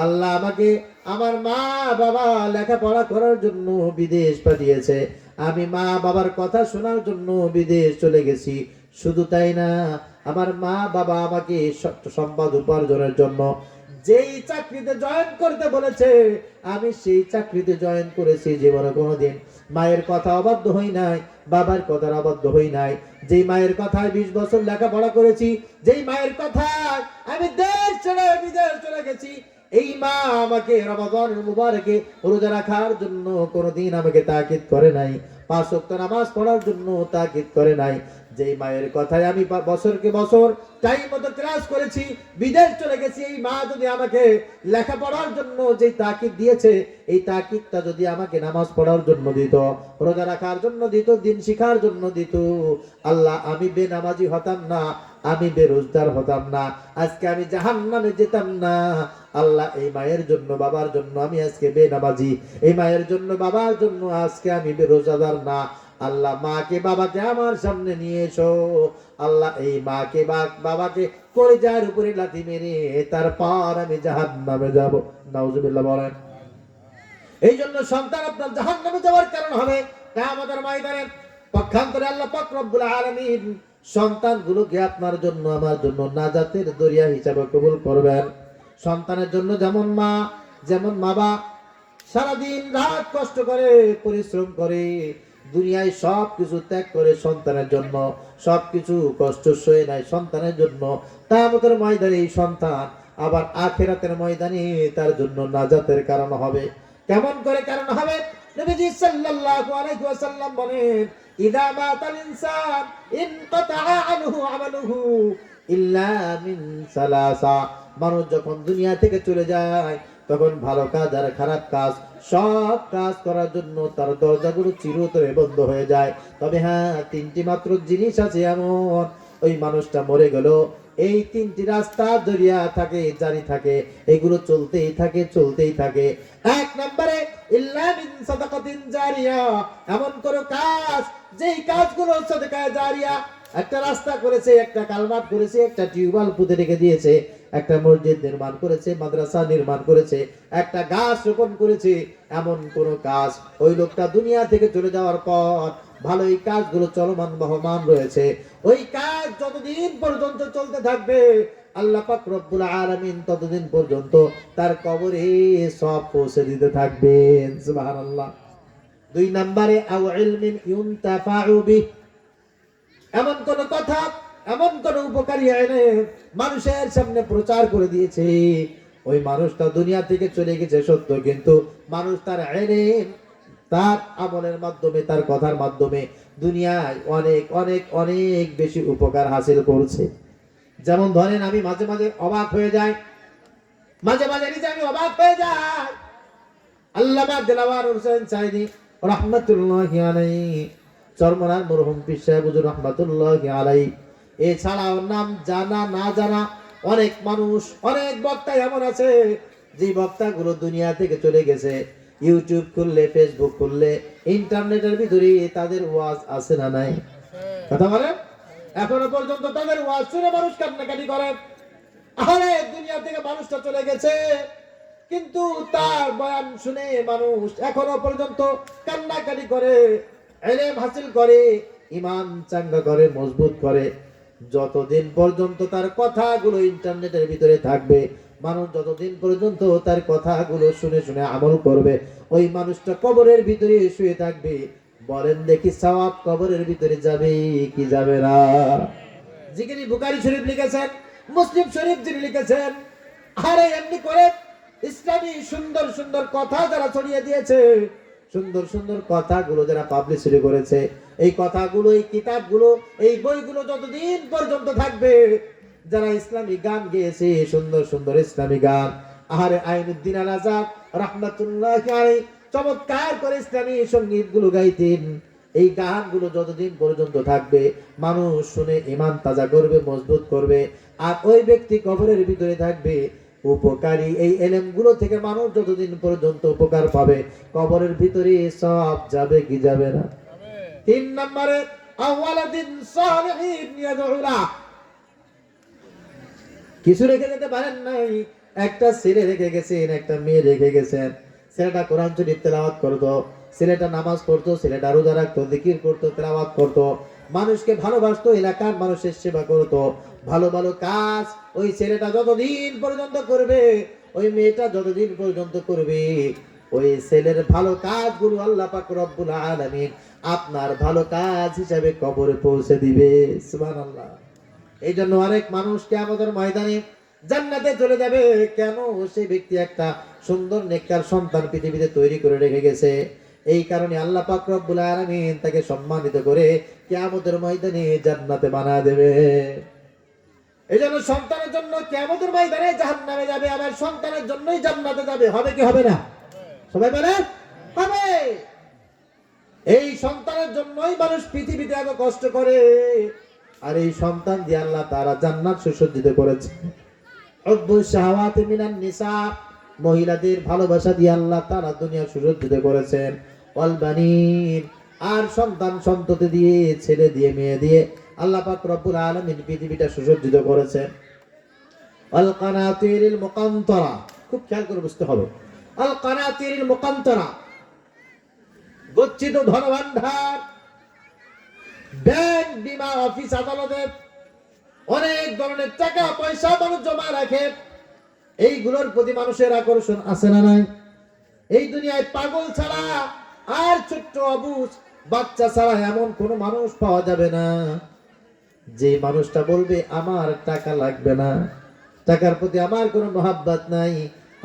আল্লাহ আমাকে আমার মা বাবা লেখাপড়া করার জন্য বিদেশ পাঠিয়েছে, আমি মা বাবার কথা শোনার জন্য বিদেশ চলে গেছি। শুধু তাই না, আমার মা বাবা আমাকে সম্পদ উপার্জনের জন্য যেই চাকরিতে জয়েন করতে বলেছে, আমি সেই চাকরিতে জয়েন করেছি। জীবনে কোনোদিন মায়ের কথা অবাধ্য হই নাই, বাবার কথার অবাধ্য হই নাই। যেই মায়ের কথায় 20 বছর লেখাপড়া করেছি, যেই মায়ের কথায় আমি দেশ ছেড়ে বিদেশ চলে গেছি, এই মা আমাকে রমাদানের মুবারকে রোজা রাখার জন্য কোনোদিন আমাকে তাকিদ করে নাই, 5 ওয়াক্ত নামাজ পড়ার জন্য তাকিদ করে নাই। যেই মায়ের কথায় আমি বছরকে বছর টাইম মতো ক্লাস করেছি, বিদেশ চলে গেছি, এই মা যদি আমাকে লেখাপড়ার জন্য যেই তাকিদ দিয়েছে, এই তাকিদটা যদি আমাকে নামাজ পড়ার জন্য দিত, রোজা রাখার জন্য দিত, দিন শিখার জন্য দিত, আল্লাহ আমি বেনামাজি হতাম না, আমি বেরোজগার হতাম না, আজকে আমি জাহান্নামে যেতাম না। আল্লাহ, এই মায়ের জন্য বাবার জন্য আমি আজকে বেনামাজি, এই মায়ের জন্য বাবার জন্য আজকে আমি বেরোজাদার না। আল্লাহ, মাকে বাবাকে আমার সামনে নিয়ে এসো। আল্লাহ, এই মাকে বাবাকে কলিজার উপরে লাথি মেরে তারপর আমি জাহান্নামে যাব। নাউজুবিল্লাহ বলেন। এই জন্য সন্তান আপনার জাহান্নামে যাওয়ার কারণ হবে কিয়ামতের ময়দানে। পক্ষান্তরে আল্লাহ পাক রব্বুল আলামিন সন্তানগুলোকে আপনার জন্য আমার জন্য নাজাতের দরিয়া হিসাবে কবুল করবেন। সন্তানের জন্য যেমন বাবা সারাদিন রাত কষ্ট করে পরিশ্রম করে দুনিয়ায় সবকিছু ত্যাগ করে সন্তানের জন্য সবকিছু কষ্ট সয়ে নেয় সন্তানের জন্য, কিয়ামতের ময়দানে এই সন্তান আবার আখিরাতের ময়দানে তার জন্য নাজাতের কারণ হবে। কেমন করে কারণ হবে? নবীজি সাল্লাল্লাহু আলাইহি ওয়াসাল্লাম বলেন, ইদা মাতাল ইনসান ইনকাতা আনহু আমালুহু ইল্লা মিন সালাসা। মানুষ যখন দুনিয়া থেকে চলে যায় তখন ভালো কাজ আর খারাপ কাজ সব কাজ করার জন্য তার দরজাগুলো চিরতরে বন্ধ হয়ে যায়। তবে হ্যাঁ, তিনটি মাত্র জিনিস আছে এমন, ওই মানুষটা মরে গেল এই তিনটি রাস্তা জড়িয়া থাকে, জারি থাকে, এগুলো চলতেই থাকে। এক নম্বরে ইল্লা মিন সাদাকাতিন জারিয়া, এমন কোন কাজ যেই কাজগুলো সাদাকায়ে জারিয়া। একটা রাস্তা করেছে, একটা কালভার্ট করেছে, একটা টিউবওয়েল পুঁতে রেখে দিয়েছে, একটা মসজিদ নির্মাণ করেছে, মাদ্রাসা নির্মাণ করেছে, একটা গাছ রোপণ করেছে, এমন কোন কাজ ওই লোকটা দুনিয়া থেকে চলে যাওয়ার পর ভালো এই কাজগুলো চলমান বহমান রয়েছে, ওই কাজ যতদিন পর্যন্ত চলতে থাকবে আল্লাহ পাক রব্বুল আলামিন ততদিন পর্যন্ত তার কবরে সব পৌঁছে দিতে থাকবেন। সুবহানাল্লাহ। দুই নম্বরে আও ইলমিন ইউনতাফাউ বিহি, এমন কোন কথা এমন কোন উপকারী এনে মানুষের সামনে প্রচার করে দিয়েছে, ওই মানুষটা দুনিয়া থেকে চলে গেছে সত্য, কিন্তু মানুষ তার ইলম তার আমলের মাধ্যমে তার কথার মাধ্যমে দুনিয়ায় অনেক অনেক অনেক বেশি উপকার হাসিল করছে। যেমন ধরেন, আমি মাঝে মাঝে অবাক হয়ে যাই, নিজে আমি অবাক হয়ে যাই। আল্লামা দেলাওয়ার হোসেন সাইদি রাহমাতুল্লাহি আলাইহি, চরমনার মরহুম পীর সাহেব হুজুর রাহমাতুল্লাহি আলাইহি, এছাড়াও নাম জানা না জানা অনেক মানুষ, অনেক বক্তা এমন আছে যে বক্তাগুলো দুনিয়া থেকে চলে গেছে। ইউটিউব খুললে, ফেসবুক খুললে, ইন্টারনেটের ভিতরে তাদের ওয়াজ আছে না নাই? কথা বলেন। এখনো পর্যন্ত তাদের ওয়াজ শুনে মানুষ কান্নাকাটি করে। আরে দুনিয়া থেকে মানুষটা চলে গেছে, কিন্তু তার বয়ান শুনে মানুষ এখনো পর্যন্ত কান্নাকাটি করে, ইলম হাসিল করে, ঈমান চাঙ্গা করে, মজবুত করে। যতদিন পর্যন্ত তার কথাগুলো ইন্টারনেটের ভিতরে থাকবে, মানুষ যতদিন পর্যন্ত তার কথাগুলো শুনে শুনে আমল করবে, ওই মানুষটা কবরের ভিতরে শুয়ে থাকবে। বলেন দেখি, সওয়াব কবরের ভিতরে যাবে কি যাবে না? যিনি বুখারী শরীফ লিখেছেন, মুসলিম শরীফ যিনি লিখেছেন, আরে এমনি করে ইসলামী সুন্দর সুন্দর কথা যারা ছড়িয়ে দিয়েছে, সুন্দর সুন্দর কথাগুলো যারা পাবলিশিটি করেছে, এই কথাগুলো, এই কিতাবগুলো, এই বইগুলো যতদিন পর্যন্ত থাকবে, যারা ইসলামী গান গেয়েছে, সুন্দর সুন্দর ইসলামী গান, আহারে আইনুদ্দিন আল আজাদ রাহমাতুল্লাহি আলাইহি চমৎকার করে ইসলামী সঙ্গীতগুলো গাইতেন। এই গানগুলো যতদিন পর্যন্ত থাকবে, মানুষ শুনে ঈমান তাজা করবে, মজবুত করবে, আর ওই ব্যক্তি কবরের ভিতরে থাকবে। উপকারী এই ইলমগুলো থেকে মানুষ যতদিন পর্যন্ত উপকার পাবে, কবরের ভিতরে সব যাবে কি যাবে না? তিন নম্বরে আওয়ালাদিন সালিহিন ইয়াদউলা, কিছু রেখে যেতে পারেন নাই, একটা ছেলে রেখে গেছেন, একটা মেয়ে রেখে গেছেন। ছেলেটা কোরআন শরীফ তেলাওয়াত করতো, ছেলেটা নামাজ পড়তো, ছেলেটা রোজা রাখতো, জিকির করতো, তেলাওয়াত করতো, মানুষকে ভালোবাসতো, এলাকার মানুষের সেবা করতো, ভালো ভালো কাজ ওই ছেলেটা যতদিন পর্যন্ত করবে, ওই মেয়েটা যতদিন পর্যন্ত করবে, ওই ছেলের ভালো কাজগুলো আল্লাহ পাক রব্বুল আলামিন আপনার ভালো কাজ হিসাবে কবরে পৌঁছে দিবে। সুবহানাল্লাহ। এই জন্য অনেক মানুষ কিয়ামতের ময়দানে জান্নাতে চলে যাবে। কেন? সেই ব্যক্তি একটা সুন্দর নেককার সন্তান পৃথিবীতে তৈরি করে রেখে গেছে। এই কারণে আল্লাহ পাক রব্বুল আলামিন তাকে সম্মানিত করে কিয়ামতের ময়দানে জান্নাতে বানায় দেবে। এই জন্য সন্তানের জন্য কিয়ামতের ময়দানে জাহান্নামে যাবে, আবার সন্তানের জন্যই জান্নাতে যাবে। হবে কি হবে না? সবাই বলে হবে। এই সন্তানের জন্যই মানুষ পৃথিবীতে এত কষ্ট করে। আর এই সন্তান দিয়ে আল্লাহ তাআলা জান্নাত সুসজ্জিত করেছে। হুব্বুশ শাহাওয়াতি মিনান নিসা, মহিলাদের ভালোবাসা দিয়ে আল্লাহ তাআলা দুনিয়া সুসজ্জিত করেছেন। ওয়াল বানিন, আর সন্তান সন্ততি দিয়ে, ছেলে দিয়ে, মেয়ে দিয়ে আল্লাহ পাক রব্বুল আলামিন পৃথিবীটা সুসজ্জিত করেছেন। আল কানাতিরিল মুকান্তরা, খুব খেয়াল করে বুঝতে হবে। আল কানাতিরিল মুকান্তরা, গচ্ছিত ধনভাণ্ডার, ব্যাংক, বীমা, অফিস, আদালতে অনেক ধরনের টাকা পয়সা মানুষ জমা রাখে। এইগুলোর প্রতি মানুষের আকর্ষণ আছে না নাই? এই দুনিয়ায় পাগল ছাড়া আর ছোট্ট অবুঝ বাচ্চা ছাড়া এমন কোন মানুষ পাওয়া যাবে না যে মানুষটা বলবে আমার টাকা লাগবে না, টাকার প্রতি আমার কোনো মহাব্বত নাই,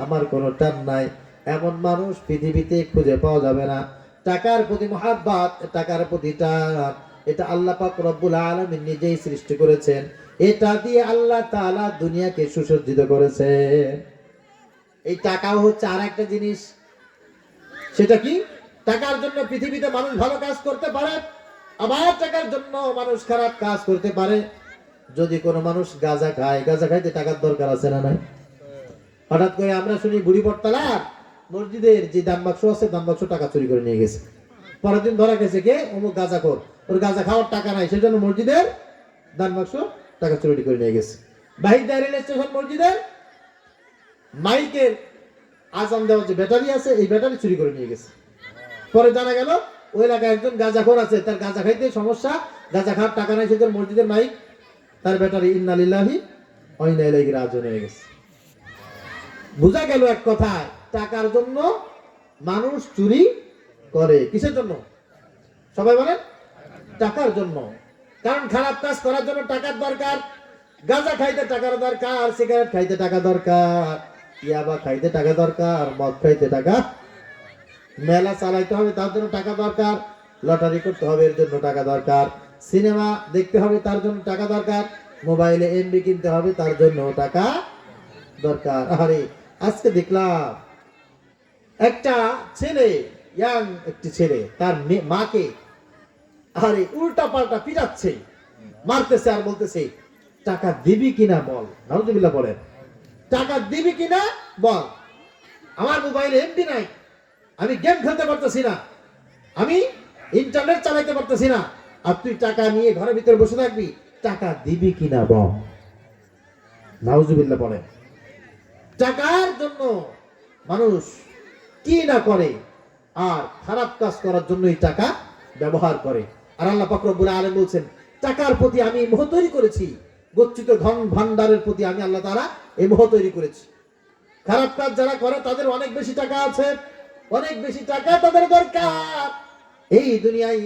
আমার কোনো টান নাই। এমন মানুষ পৃথিবীতে খুঁজে পাওয়া যাবে না। টাকার প্রতি মহাব্বত, টাকার প্রতি টান, এটা আল্লাহ পাক রব্বুল আলামিন নিজেই সৃষ্টি করেছেন। এটা দিয়ে আল্লাহ তাআলা দুনিয়াকে সুসজ্জিত করেছেন। এই টাকাও হচ্ছে আর একটা জিনিস। সেটা কি? টাকার জন্য পৃথিবীতে মানুষ ভালো কাজ করতে পারে, আবার টাকার জন্য মানুষ খারাপ কাজ করতে পারে। যদি কোনো মানুষ গাঁজা খায়, গাঁজা খাইতে টাকার দরকার আছে না নাই? হঠাৎ করে আমরা শুনি বুড়ি বটতলার মসজিদের যে দান বাক্স আছে, দান বাক্স টাকা চুরি করে নিয়ে গেছে। পরের দিন ধরা গেছে কে? অমুক গাঁজাখোর, ওর গাঁজা খাওয়ার টাকা নাই, সেজন্য মসজিদের দান বাক্স টাকা চুরি করে নিয়ে গেছে। বাহিদা রেল স্টেশন মসজিদের মাইকের আজান দেওয়ার যে ব্যাটারি আছে, এই ব্যাটারি চুরি করে নিয়ে গেছে। পরে জানা গেল ওই এলাকায় একজন গাঁজাখোর আছে, তার গাঁজা খাইতে সমস্যা, গাঁজা খাওয়ার টাকা নাই, সেজন্য মসজিদের মাইক, তার ব্যাটারি ইন্না লিল্লাহি ওয়া ইন্না ইলাইহি রাজিউন হয়ে গেছে। বোঝা গেল এক কথায়, টাকার জন্য মানুষ চুরি করে। কিসের জন্য? সবাই বলেন, টাকার জন্য। কারণ খারাপ কাজ করার জন্য টাকার দরকার। গাঁজা খাইতে টাকার দরকার, সিগারেট খাইতে টাকা দরকার, ইয়াবা খাইতে টাকা দরকার, মদ খাইতে টাকা, মেলা চালাইতে হবে তার জন্য টাকা দরকার, লটারি করতে হবে এর জন্য টাকা দরকার, সিনেমা দেখতে হবে তার জন্য টাকা দরকার, মোবাইলে এমবি কিনতে হবে তার জন্য টাকা দরকার। আরে আজকে দেখলাম একটা ছেলে, ইয়াং একটি ছেলে, তার মাকে আরে উল্টা পাল্টা পিটাচ্ছে, মারতেছে, আর বলতেছে টাকা দিবি কিনা বল। নাউজুবিল্লাহ বলেন, টাকা দিবি কিনা বল, আমার মোবাইলে এমবি নাই, আমি গেম খেলতে পারতেছি না, আমি ইন্টারনেট চালাইতে পারতেছি না, আর তুই টাকা নিয়ে ঘরের ভিতরে বসে থাকবি, টাকা দিবি কিনা বল। নাউজুবিল্লাহ বলেন। টাকার জন্য মানুষ কি না করে, আর খারাপ কাজ করার জন্য এই টাকা ব্যবহার করে। আর আল্লাহ পাক রব্বুল আলামিন বলছেন, টাকার প্রতি আমি মোহ তৈরি করেছি, গচ্ছিত ধন ভান্ডারের প্রতি আমি আল্লাহ তাআলা এই মোহ তৈরি করেছি। খারাপ কাজ যারা করে তাদের অনেক বেশি টাকা আছে, অনেক বেশি টাকা তাদের দরকার। এই দুনিয়ায়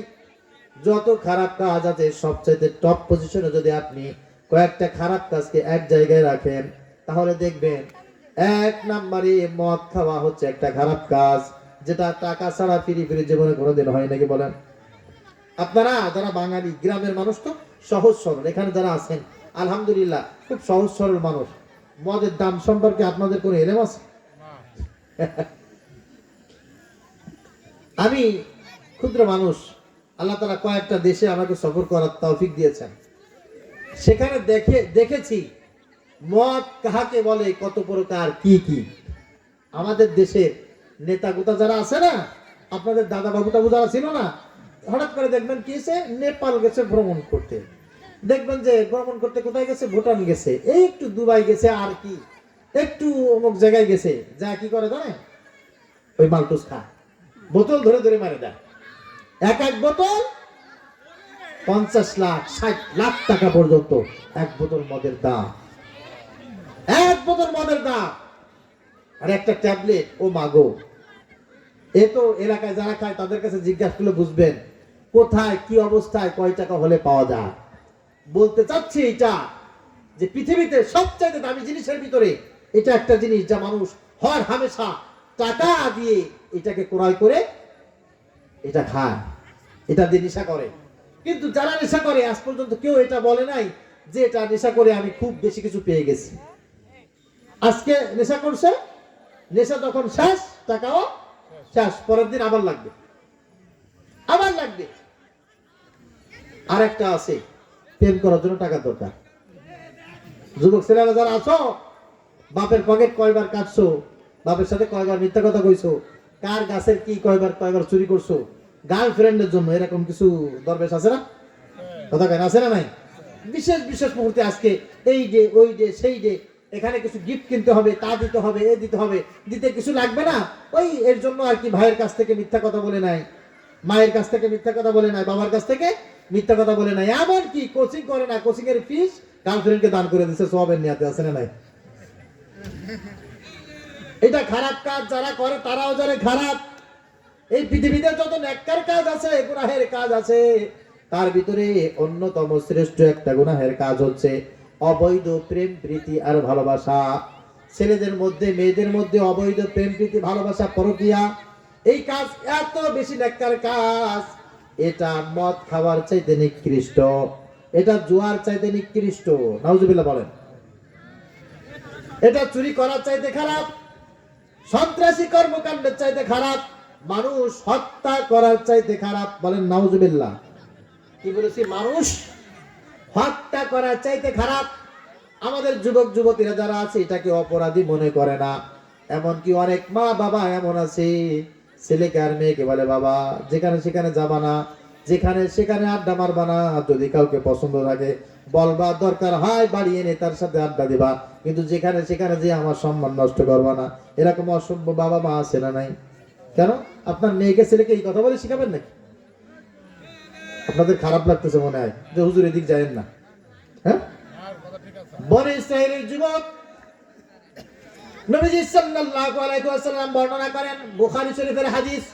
যত খারাপ কাজ আছে, সবচেয়ে টপ পজিশনে যদি আপনি কয়েকটা খারাপ কাজকে এক জায়গায় রাখেন, তাহলে দেখবেন এক নম্বরে মদ খাওয়া হচ্ছে একটা খারাপ কাজ, যেটা টাকা ছাড়া ফিরি ফিরি জীবনে কোনোদিন হয় নাকি বলেন? আপনারা যারা বাঙালি গ্রামের মানুষ তো সহজ সরল, এখানে যারা আছেন আলহামদুলিল্লাহ খুব সহজ সরল মানুষ। মদের দাম সম্পর্কে আপনাদের কোনো এলেম আছে? আমি ক্ষুদ্র মানুষ, আল্লাহ তাআলা কয়েকটা দেশে আমাকে সফর করার তৌফিক দিয়েছেন। সেখানে দেখেছি মদ কাহাকে বলে, কত প্রকার, কি কি। আমাদের দেশের নেতা গোতা যারা আছে না, আপনাদের দাদা বাবু টাবু যারা ছিল না, হঠাৎ করে দেখবেন কি হয়েছে, নেপাল গেছে ভ্রমণ করতে, দেখবেন যে ভ্রমণ করতে কোথায় গেছে, ভুটান গেছে, এই একটু দুবাই গেছে, আর কি একটু অমুক জায়গায় গেছে, যা কি করে জানেন, ওই মালটুস খা, বোতল ধরে ধরে মারে দেয়। এক এক বোতল 50 লাখ 60 লাখ টাকা পর্যন্ত এক বোতল মদের দাম, এক বোতল মদের দাম। আর একটা ট্যাবলেট, ও মাগো, এ তো এলাকায় যারা খায় তাদের কাছে জিজ্ঞাসা করলে বুঝবেন কোথায় কি অবস্থায় কয় টাকা হলে পাওয়া যায়। বলতে চাচ্ছি এটা, যে পৃথিবীতে সবচেয়ে দামি জিনিসের ভিতরে এটা একটা জিনিস, যা মানুষ হর হামেশা টাকা দিয়ে এটাকে ক্রয় করে এটা খায়, এটা দিয়ে নেশা করে। কিন্তু যারা নেশা করে আজ পর্যন্ত কেউ এটা বলে নাই যে এটা নেশা করে আমি খুব বেশি কিছু পেয়ে গেছি। আজকে নেশা করছে, নেশা যখন শেষ, টাকাও শেষ, পরের দিন আবার লাগবে, আবার লাগবে। আর একটা আছে, প্রেম করার জন্য টাকা দরকার। যুবক ছেলেরা যারা আছো, বাপের পকেট কয়বার কাটছো, বাপের সাথে কয়বার মিথ্যা কথা কইছো, কার গাছের কি কয়বার চুরি করছো গার্লফ্রেন্ডের জন্য, এরকম কিছু দরবেশ আছে না? কথা কেন আছে না নাই? বিশেষ বিশেষ মুহূর্তে আজকে এই ডে ওই ডে সেই ডে, এখানে কিছু গিফট কিনতে হবে, তা দিতে হবে, এ দিতে হবে, দিতে কিছু লাগবে না, ওই এর জন্য আর কি ভাইয়ের কাছ থেকে মিথ্যা কথা বলে নাই, মায়ের কাছ থেকে মিথ্যা কথা বলে নাই, বাবার কাছ থেকে মিথ্যা কথা বলে নাই, এমন কি কোচিং করে না, কোচিং এর ফিস গার্লফ্রেন্ডকে দান করে দিচ্ছে, সবের নিয়াতে আছে না নাই? এটা খারাপ কাজ যারা করে তারাও জানে খারাপ। এই পৃথিবীতে যত নেককার কাজ আছে, গুনাহের কাজ আছে, তার ভিতরে অন্যতম শ্রেষ্ঠ একটা গুনাহের কাজ হচ্ছে অবৈধ প্রেম প্রীতি আর ভালোবাসা। ছেলেদের মধ্যে মেয়েদের মধ্যে অবৈধ প্রেম প্রীতি ভালোবাসা পরকীয়া, এই কাজ এত বেশি নেককার কাজ, এটা মদ খাওয়ার চাইতে নিকৃষ্ট, এটা জুয়ার চাইতে নিকৃষ্ট, নাউজুবিল্লাহ বলেন। এটা চুরি করার চাইতে খারাপ, সন্ত্রাসী কর্মকাণ্ডের চাইতে খারাপ, মানুষ হত্যা করার চাইতে খারাপ, বলেন নাউজুবিল্লাহ। কি বলেছি? মানুষ হত্যা করার চাইতে খারাপ। আমাদের যুবক যুবতীরা যারা আছে এটাকে অপরাধী মনে করে না। এমনকি অনেক মা বাবা এমন আছে, ছেলেকে আর মেয়েকে বলে বাবা যেখানে সেখানে যাবা না, যেখানে সেখানে আড্ডা মারবা না, যদি কাউকে পছন্দ থাকে বলবা, দরকার হয় বাড়ি এনে তার সাথে আড্ডা দিবা, কিন্তু যেখানে সেখানে যে আমার সম্মান নষ্ট করবা না। এরকম অসভ্য বাবা মা আছে না নাই? কেন আপনার মেয়েকে ছেলেকে এই কথা বলে শিখাবেন নাকি? আপনাদের খারাপ লাগতেছে মনে হয় যে হুজুর এদিক যায়েন না। হ্যাঁ, বনে ইসরাইলের যুবক নবীজি সাল্লাল্লাহু আলাইহি ওয়াসাল্লাম বর্ণনা করেন, বুখারী শরীফের হাদিস,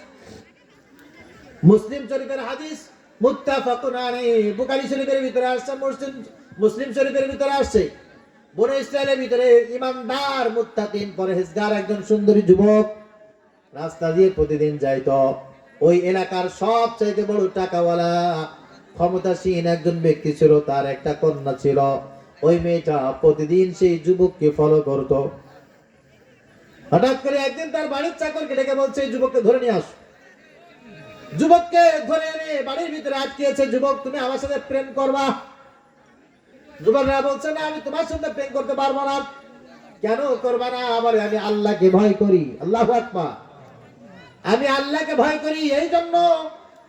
মুসলিম শরীফের হাদিস, মুত্তাফাকুন আলাইহি। বুখারী শরীফের ভিতরে আসছে, মুসলিম শরীফের ভিতরে আসছে, বনে ইসরাইলের ভিতরে ইমানদার মুত্তাকিন পরহেজগার একজন সুন্দরী যুবক রাস্তা দিয়ে প্রতিদিন যাইতো। ওই এলাকার সবচাইতে বড় টাকাওয়ালা ক্ষমতাসীন একজন ব্যক্তি ছিল, তার একটা কন্যা ছিল। ওই মেয়েটা প্রতিদিন সেই যুবককে ফলো করত। হঠাৎ করে একদিন তার বাড়ির চাকরকে ডেকে বলছে এই যুবককে ধরে নিয়ে আস। যুবককে ধরে এনে বাড়ির ভিতরে আটকিয়েছে। যুবক তুমি আমার সাথে প্রেম করবা? যুবকরা বলছে না, আমি তোমার সাথে প্রেম করতে পারবো না। কেন করবা না? বলে আমি আল্লাহকে ভয় করি। আল্লাহু আকবার। আমি আল্লাহকে ভয় করি, এই জন্য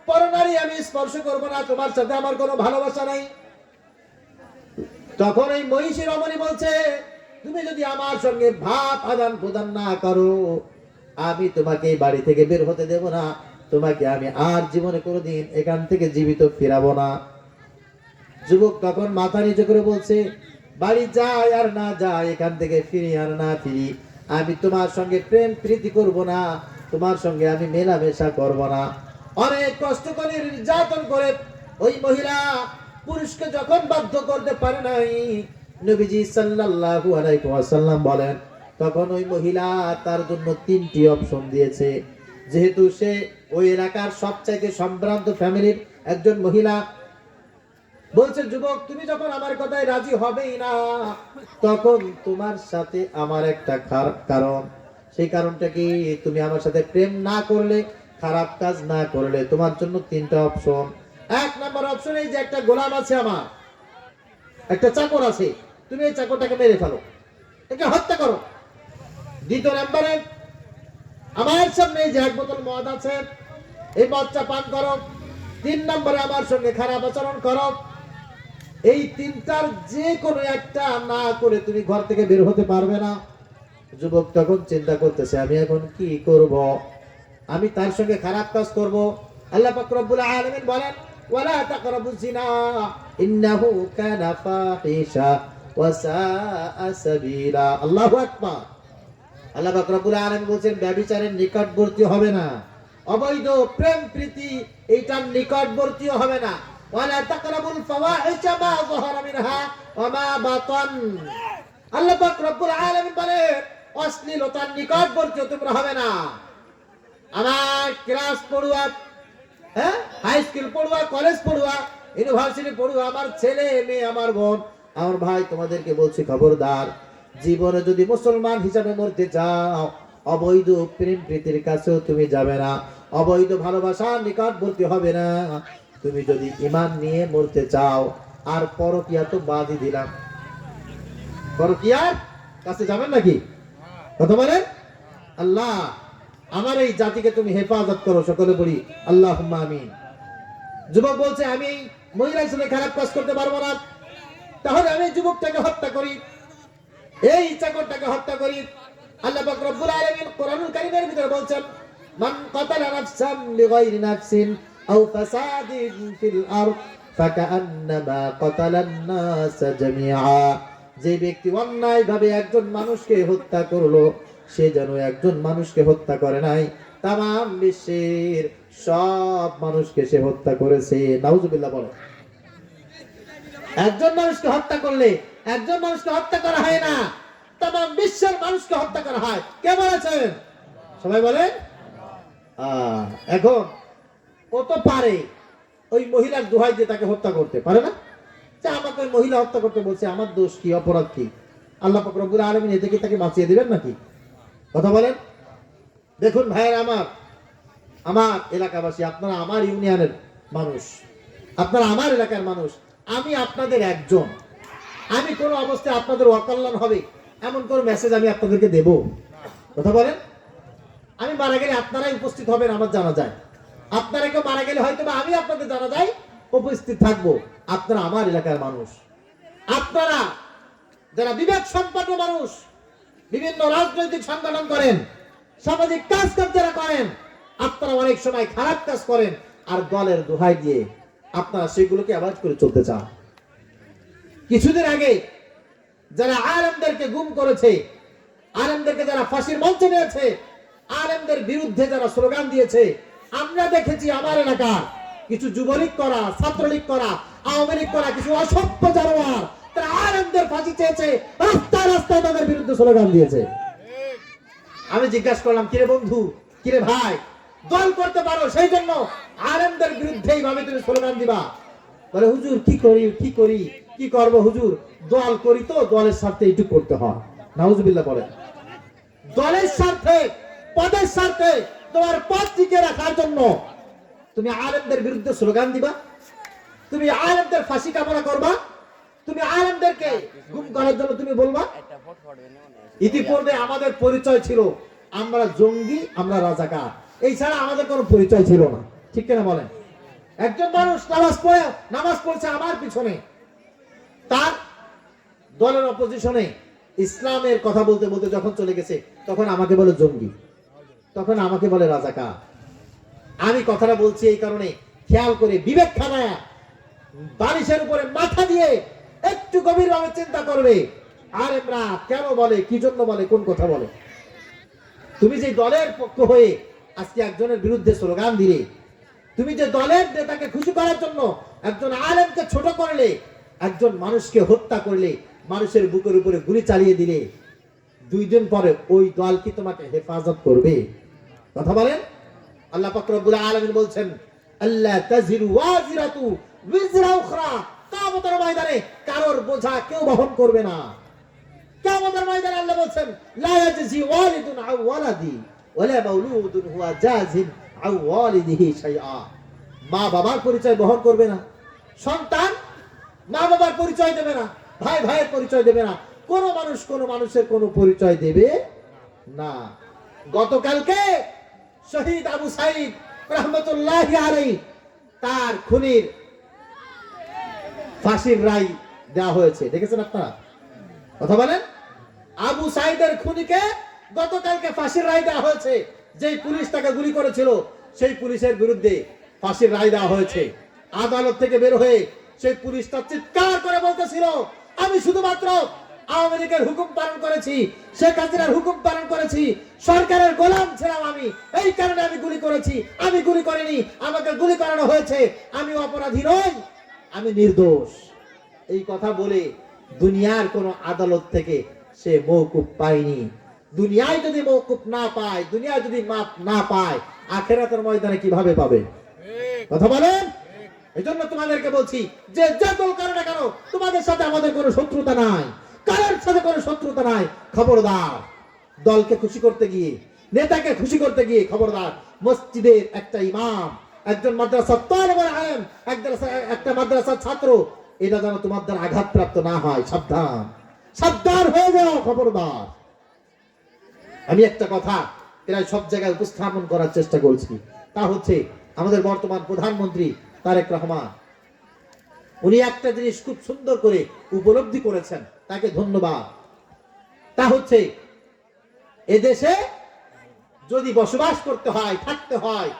পরনারী আমি স্পর্শ করবো না, তোমার সাথে আমার কোনো ভালোবাসা নাই। তখন এই মহিষী রমণী বলছে তুমি যদি আমার সঙ্গে ভাব আদান প্রদান না করো, আমি তোমাকে এই বাড়ি থেকে বের হতে দেব না, তোমাকে আমি আর জীবনে কোনোদিন এখান থেকে জীবিত ফিরাবো না। যুবক তখন মাথা নিচু করে বলছে বাড়ি যায় আর না যায়, এখান থেকে ফিরি আর না ফিরি, আমি তোমার সঙ্গে প্রেম প্রীতি করব না, তোমার সঙ্গে আমি মেলামেশা করব না। অনেক কষ্ট করে নির্যাতন করে ওই মহিলা পুরুষকে যখন বাধ্য করতে পারে নাই, নবীজি সাল্লাল্লাহু আলাইহি ওয়াসাল্লাম বলেন তখন ওই মহিলা তার জন্য তিনটি অপশন দিয়েছে। যেহেতু সে ওই এলাকার সবচাইতে সম্ভ্রান্ত ফ্যামিলির একজন মহিলা, বলছে যুবক তুমি যখন আমার কথায় রাজি হবেই না, তখন তোমার সাথে আমার একটা কারণ, সেই কারণটা কি তুমি আমার সাথে প্রেম না করলে, খারাপ কাজ না করলে তোমার জন্য তিনটা অপশন। এক নম্বর অপশন এই যে একটা গোলাম আছে, আমার একটা চাকর আছে, তুমি এই চাকরটাকে মেরে ফেলো, একে হত্যা করো। দ্বিতীয় নম্বরে আমার সামনে যে এক বোতল মদ আছে, এই মদটা পান করো। তিন নম্বরে আমার সঙ্গে খারাপ আচরণ করো। এই তিনটার যে কোনো একটা না করে তুমি ঘর থেকে বের হতে পারবে না। যুবক তখন চিন্তা করতেছে আমি এখন কি করব, আমি তার সঙ্গে খারাপ কাজ করব। আল্লাহ পাক রব্বুল আলামিন বলেন ওয়ালা তাকরাবুজ জিনা ইন্নাহু কানা ফাহিশা ওয়া সাআ সাবিলা। আল্লাহু আকবার। আল্লাহ পাক রব্বুল আলামিন বলেন ব্যভিচারের নিকটবর্তী হবে না, অবৈধ প্রেম প্রীতি এইটার নিকটবর্তী হবে না। ওয়ালা তাকরাবুল ফাওয়াহিশা মা যাহারা মিনহা ওয়া মা বাতান। আল্লাহ পাক রব্বুল আলামিন বলেন অশ্লীলতার নিকটবর্তী তোমরা হবে না। আমার ক্লাস পড়ুয়া, হ্যাঁ, হাই স্কুল পড়ুয়া, কলেজ পড়ুয়া, ইউনিভার্সিটি পড়ুয়া, আমার ছেলে মেয়ে, আমার বোন, আমার ভাই, তোমাদেরকে বলছি খবরদার, জীবনে যদি মুসলমান হিসাবে মরতে চাও, অবৈধ প্রেম প্রীতির কাছেও তুমি যাবে না, অবৈধ ভালোবাসার নিকটবর্তী হবে না। তুমি যদি ঈমান নিয়ে মরতে চাও, আর পরকিয়া তো বাদই দিলাম। পরকিয়ার কাছে যাবেন নাকি? কথা বলেন। আল্লাহ আমার এই জাতিকে তুমি হেফাজত করো, সকলে বলি আল্লাহুম্মা আমিন। যুবক বলছে আমি এই মহিলার সাথে খারাপ কাজ করতে পারবো না, তাহলে আমি যুবকটাকে হত্যা করি, এই চাকরটাকে হত্যা করি। আল্লাহ পাক রব্বুল আলামিন কোরআনুল কারীমের ভিতরে বলছেন, মান কাতালা নাফসান বিগাইরি নাফসিন আও ফাসাদিন ফিল আরদ ফাকান্নামা কাতালান নাস জামিআ। যে ব্যক্তি অন্যায়ভাবে একজন মানুষকে হত্যা করলো, সে যেন একজন মানুষকে হত্যা করে নাই, তামাম বিশ্বের সব মানুষকে সে হত্যা করেছে। নাউজুবিল্লাহ বলে। একজন মানুষকে হত্যা করলে একজন মানুষকে হত্যা করা হয় না, তামাম বিশ্বের মানুষকে হত্যা করা হয়। কে বলেছেন? সবাই বলেন। এখন ও তো পারে ওই মহিলার দোহাই দিয়ে তাকে হত্যা করতে পারে না, যে আমাকে ওই মহিলা হত্যা করতে বলছে, আমার দোষ কি, অপরাধ কি? আল্লাহ পাক রব্বুল আলামিন এতে কি তাকে বাঁচিয়ে দিবেন নাকি? কথা বলেন। দেখুন ভাইয়ের আমার, আমার এলাকাবাসী, আপনারা আমার ইউনিয়নের মানুষ, আপনারা আমার এলাকার মানুষ, আমি আপনাদের একজন। আমি কোনো অবস্থায় আপনাদের অকল্যাণ হবে এমন কোন মেসেজ আমি আপনাদেরকে দেব? কথা বলেন। আমি মারা গেলে আপনারাই উপস্থিত হবেন আমার জানা যায়, আপনারা কেউ মারা গেলে হয়তো বা আমি আপনাদের জানা যায় উপস্থিত থাকবো। আপনারা আমার এলাকার মানুষ, আপনারা যারা বিবেক সম্পন্ন মানুষ, বিভিন্ন রাজনৈতিক সংগঠন করেন, সামাজিক কাজ যারা করেন, আপনারা অনেক সময় খারাপ কাজ করেন আর দলের দোহাই দিয়ে আপনারা সেগুলোকে অ্যাভয়েড করে চলতে চান। কিছুদিন আগে যারা আলেমদেরকে গুম করেছে, আলেমদেরকে যারা ফাঁসির মঞ্চে নিয়েছে, আলেমদের বিরুদ্ধে যারা স্লোগান দিয়েছে, আমরা দেখেছি আমার এলাকার কিছু যুবলীগ করা, ছাত্রলীগ করা, আওয়ামী লীগ করা কিছু অসভ্য জানোয়ার তারা আলেমদের ফাঁসি চেয়েছে, রাস্তায় রাস্তায় তাদের বিরুদ্ধে স্লোগান দিয়েছে। আমি জিজ্ঞাসা করলাম, কিরে বন্ধু, কিরে ভাই, দল করতে পারো সেই জন্য আলেমদের বিরুদ্ধে এইভাবে তুমি স্লোগান দিবা? বলে হুজুর কি করি কি করি কি করব হুজুর, দল করি তো দলের স্বার্থে একটু করতে হয়। নাউজুবিল্লাহ বলেন। দলের স্বার্থে, পদের স্বার্থে, তোমার পদ টিকে রাখার জন্য তুমি আলেমদের বিরুদ্ধে স্লোগান দিবা? তুমি আলেমদের ফাঁসি কামনা করবা? তুমি আলেমদেরকে গুম করার জন্য তুমি বলবা? ইতিপূর্বে আমাদের পরিচয় ছিল আমরা জঙ্গি, আমরা রাজাকার, এই ছাড়া আমাদের কোনো পরিচয় ছিল না। ঠিক কিনা বলেন? একজন মানুষ নামাজ পড়ছে আমার পিছনে, তার দলের অপোজিশনে ইসলামের কথা বলতে বলতে যখন চলে গেছে, তখন আমাকে বলে জঙ্গি, তখন আমাকে বলে রাজাকার। আমি কথাটা বলছি এই কারণে, খেয়াল করে বিবেক খানায় বালিশের উপরে মাথা দিয়ে একটু গভীরভাবে চিন্তা করবে, আর এমরা কেন বলে, কি জন্য বলে, কোন কথা বলে। তুমি যে দলের পক্ষ হয়ে আজকে একজনের বিরুদ্ধে স্লোগান দিলে, তুমি যে দলের নেতাকে খুশি করার জন্য একজন আলেমকে ছোট করলে, একজন মানুষকে হত্যা করলে, মানুষের বুকের উপরে গুলি চালিয়ে দিলে, 2 দিন পরে ওই দল কি তোমাকে হেফাজত করবে? কথা বলেন। আল্লাহ পাক রব্বুল আলামিন বলছেন, আল্লাহ তাজিরু ওয়াজিরাতু বিজরা উখরা। কিয়ামতের ময়দানে কারোর বোঝা কেউ বহন করবে না। কিয়ামতের ময়দানে আল্লাহ বলছেন, লা ইয়াজজি ওয়ালিদুন আও ওয়ালাদি ওয়ালা মাউলুদুন হুয়া জাজিন আও ওয়ালিদিহি শাইআ। মা বাবার পরিচয় বহন করবে না, সন্তান মা বাবার পরিচয় দেবে না, ভাই ভাইয়ের পরিচয় দেবে না, কোন মানুষ কোন মানুষের কোন পরিচয় দেবে না। গতকালকে শহীদ আবু সাইদ রাহমাতুল্লাহি আলাইহি তার খুনির ফাঁসির রায় দেওয়া হয়েছে, দেখেছেন আপনারা? কথা বলেন। আবু সাইদের খুনিকে গতকালকে ফাঁসির রায় দেওয়া হয়েছে। যেই পুলিশ তাকে গুলি করেছিল সেই পুলিশের বিরুদ্ধে ফাঁসির রায় দেওয়া হয়েছে। আদালত থেকে বের হয়ে সেই পুলিশটা চিৎকার করে বলতেছিল, আমি শুধুমাত্র আওয়ামী লীগের হুকুম পালন করেছি, শেখ হাসিনার হুকুম পালন করেছি, সরকারের গোলাম ছিলাম আমি, এই কারণে আমি গুলি করেছি, আমি গুলি করিনি, আমাকে গুলি করানো হয়েছে, আমি অপরাধী নই, আমি নির্দোষ। এই কথা বলে দুনিয়ার কোন আদালত থেকে সে মওকুফ পায়নি। দুনিয়ায় যদি মওকুফ না পায়, দুনিয়ায় যদি মাপ না পায়, আখিরাতের ময়দানে কিভাবে পাবে? কথা বলেন। এজন্য তোমাদেরকে বলছি যে যে দল করো না কেন, তোমাদের সাথে আমাদের কোনো শত্রুতা নাই, কারোর সাথে কোনো শত্রুতা নাই। খবরদার, দলকে খুশি করতে গিয়ে, নেতাকে খুশি করতে গিয়ে খবরদার। মসজিদের একটা ইমাম, একজন মাদ্রাসার তালেবুল ইলম, একটা মাদ্রাসার ছাত্র এটা যেন তোমার দ্বারা আঘাতপ্রাপ্ত না হয়। সাবধান, সাবধান হয়ে যাও, খবরদার। আমি একটা কথা প্রায় সব জায়গায় উপস্থাপন করার চেষ্টা করছি, তা হচ্ছে আমাদের বর্তমান প্রধানমন্ত্রী তারেক রহমান, উনি একটা জিনিস খুব সুন্দর করে উপলব্ধি করেছেন, তাকে ধন্যবাদ। তা হচ্ছে এদেশে যদি বসবাস করতে হয়, থাকতে হয়,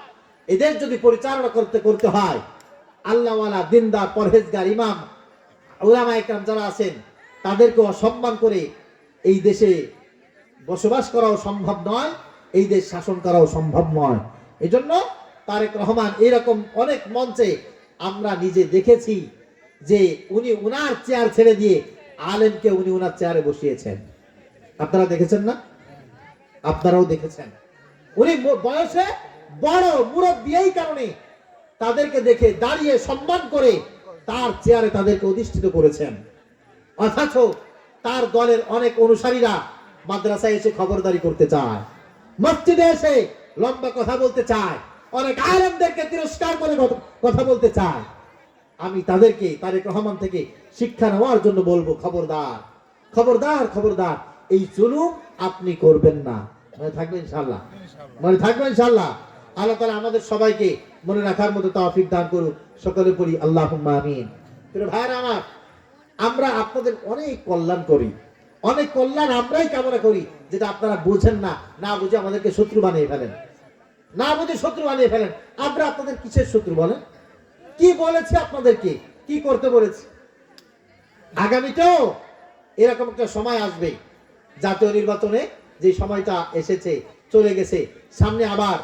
এদের যদি পরিচালনা করতে হয়, আল্লাহওয়ালা, দিনদার, পরহেজগার, ইমাম, উলামা একরাম যারা আছেন, তাদেরকে অসম্মান করে এই দেশে বসবাস করাও সম্ভব নয়, এই দেশ শাসন করাও সম্ভব নয়। এজন্য তারেক রহমান এরকম অনেক মঞ্চে আমরা নিজে দেখেছি যে উনি উনার চেয়ার ছেড়ে দিয়ে আলেমকে উনি উনার চেয়ারে বসিয়েছেন। আপনারা দেখেছেন না? আপনারাও দেখেছেন। উনি বয়সে বড় মুরব্বী, এই কারণে তাদেরকে দেখে দাঁড়িয়ে সম্মান করে তার চেয়ারে তাদেরকে অধিষ্ঠিত করেছেন। অথচ তার দলের অনেক অনুসারীরা মাদ্রাসায় এসে খবরদারি করতে চায়, মসজিদে এসে লম্বা কথা বলতে চায়, অনেক আলেমদেরকে তিরস্কার করে কথা বলতে চায়। আমি তাদেরকে তারেক রহমান থেকে শিক্ষা নেওয়ার জন্য বলবো, খবরদার, খবরদার, খবরদার, এই জুলুম আপনি করবেন না। মনে থাকবে ইনশাআল্লাহ, মনে থাকবে ইনশাআল্লাহ। আল্লাহ তাআলা আমাদের সবাইকে মনে রাখার মতো তৌফিক দান করুন। সকলে পড়ি আল্লাহুম্মা আমিন। প্রিয় ভাইরা আমার, আমরা আপনাদের অনেক কল্যাণ করি, অনেক কল্যাণ আমরাই কামনা করি, যেটা আপনারা বুঝেন না, না বুঝে আমাদেরকে শত্রু বানিয়ে ফেলেন, না বুঝে শত্রু বানিয়ে ফেলেন। আমরা আপনাদের কিসের শত্রু বলেন? কি বলেছি আপনাদেরকে, কি করতে বলেছি? আগামীতেও এরকম একটা সময় আসবে, জাতীয় নির্বাচনে যে সময়টা এসেছে, চলে গেছে, সামনে আবার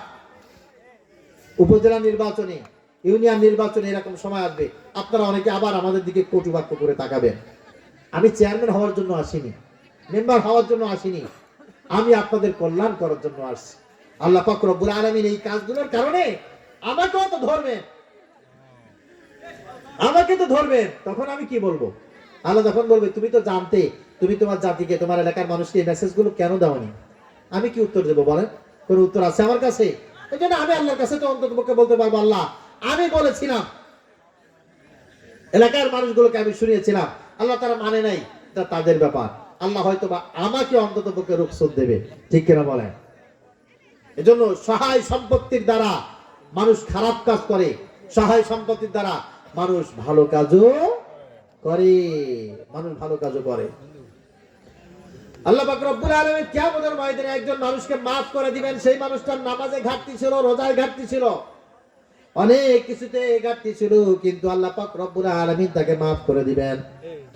উপজেলা নির্বাচনে, ইউনিয়ন নির্বাচনে এরকম সময় আসবে, আপনারা অনেকে আবার আমাদের দিকে কটুবাক্য করে তাকাবেন। আমি চেয়ারম্যান হওয়ার জন্য আসিনি, মেম্বার হওয়ার জন্য আসিনি, আমি আপনাদের কল্যাণ করার জন্য আসছি। আল্লাহ পাক রব্বুল আলামিন এই কাজগুলোর কারণে আমাকেও তো ধরবেন, আমাকে তো ধরবেন। তখন আমি কি বলবো? আল্লাহ যখন বলবে তুমি তো জানতে, তুমি তোমার জাতিকে, তোমার এলাকার মানুষকে এই মেসেজগুলো কেন দাওনি, আমি কি উত্তর দেবো বলেন? কোন উত্তর আছে আমার কাছে? এই জন্য আমি আল্লাহর কাছে তো অন্ততপক্ষে বলতে পারবো, আল্লাহ আমি বলেছিলাম, এলাকার মানুষগুলোকে আমি শুনিয়েছিলাম, আল্লাহ তারা মানে নাই, এটা তাদের ব্যাপার। আল্লাহ হয়তো বা আমাকে অন্ততপক্ষে রুখসত দেবে, ঠিক কিনা বলেন? এজন্য সহায় সম্পত্তির দ্বারা মানুষ খারাপ কাজ করে, সহায় সম্পত্তির দ্বারা মানুষ ভালো কাজও করে, মানুষ ভালো কাজও করে। আল্লাহ পাক রব্বুল আলামিন কিয়ামতের ময়দানে একজন মানুষকে maaf করে দিবেন। সেই মানুষটার নামাজে ঘাটতি ছিল, রোজায় ঘাটতি ছিল, অনেক কিছুতে ঘাটতি ছিল, কিন্তু আল্লাহ পাক রব্বুল আলামিন তাকে maaf করে দিবেন।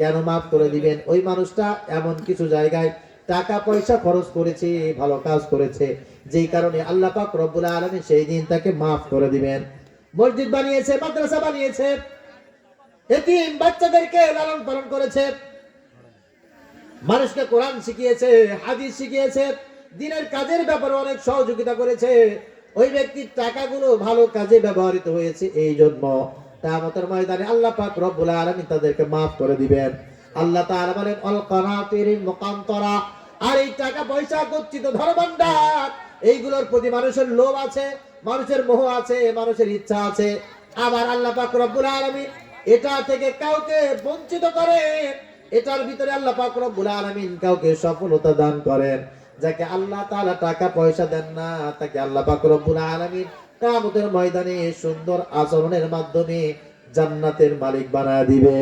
কেন maaf করে দিবেন? ওই মানুষটা এমন কিছু জায়গায় টাকা পয়সা খরচ করেছে, ভালো কাজ করেছে, যেই কারণে আল্লাহ পাক রব্বুল আলামিন সেই দিন তাকে maaf করে দিবেন। মসজিদ বানিয়েছে, মাদ্রাসা বানিয়েছে, এতিম বাচ্চাদেরকে লালন পালন করেছে, মানুষকে কোরআন শিখিয়েছে, হাদিস শিখিয়েছে, দ্বীনের কাজের ব্যাপারে অনেক সহযোগিতা করেছে, ওই ব্যক্তির টাকাগুলো ভালো কাজে ব্যবহৃত হয়েছে। এই জন্য কিয়ামতের ময়দানে আল্লাহ পাক রব্বুল আলামিন তাদেরকে maaf করে দিবেন। আল্লাহ তাআলা বলেন আল কানাতিরিন মুকান্তরা, আর এই টাকা পয়সা গচ্ছিত ধনভাণ্ডার, এইগুলোর প্রতি মানুষের লোভ আছে, মানুষের মোহ আছে, মানুষের ইচ্ছা আছে। আবার আল্লাহ পাক রব্বুল আলামিন এটা থেকে কাউকে বঞ্চিত করেন, এটার ভিতরে আল্লাহ পাক রব্বুল আলামিন কাউকে সফলতা দান করেন। যাকে আল্লাহ তাআলা টাকা পয়সা দেন না, তাকে আল্লাহ পাক রব্বুল আলামিন কিয়ামতের ময়দানে সুন্দর আচরণের মাধ্যমে জান্নাতের মালিক বানায় দিবে।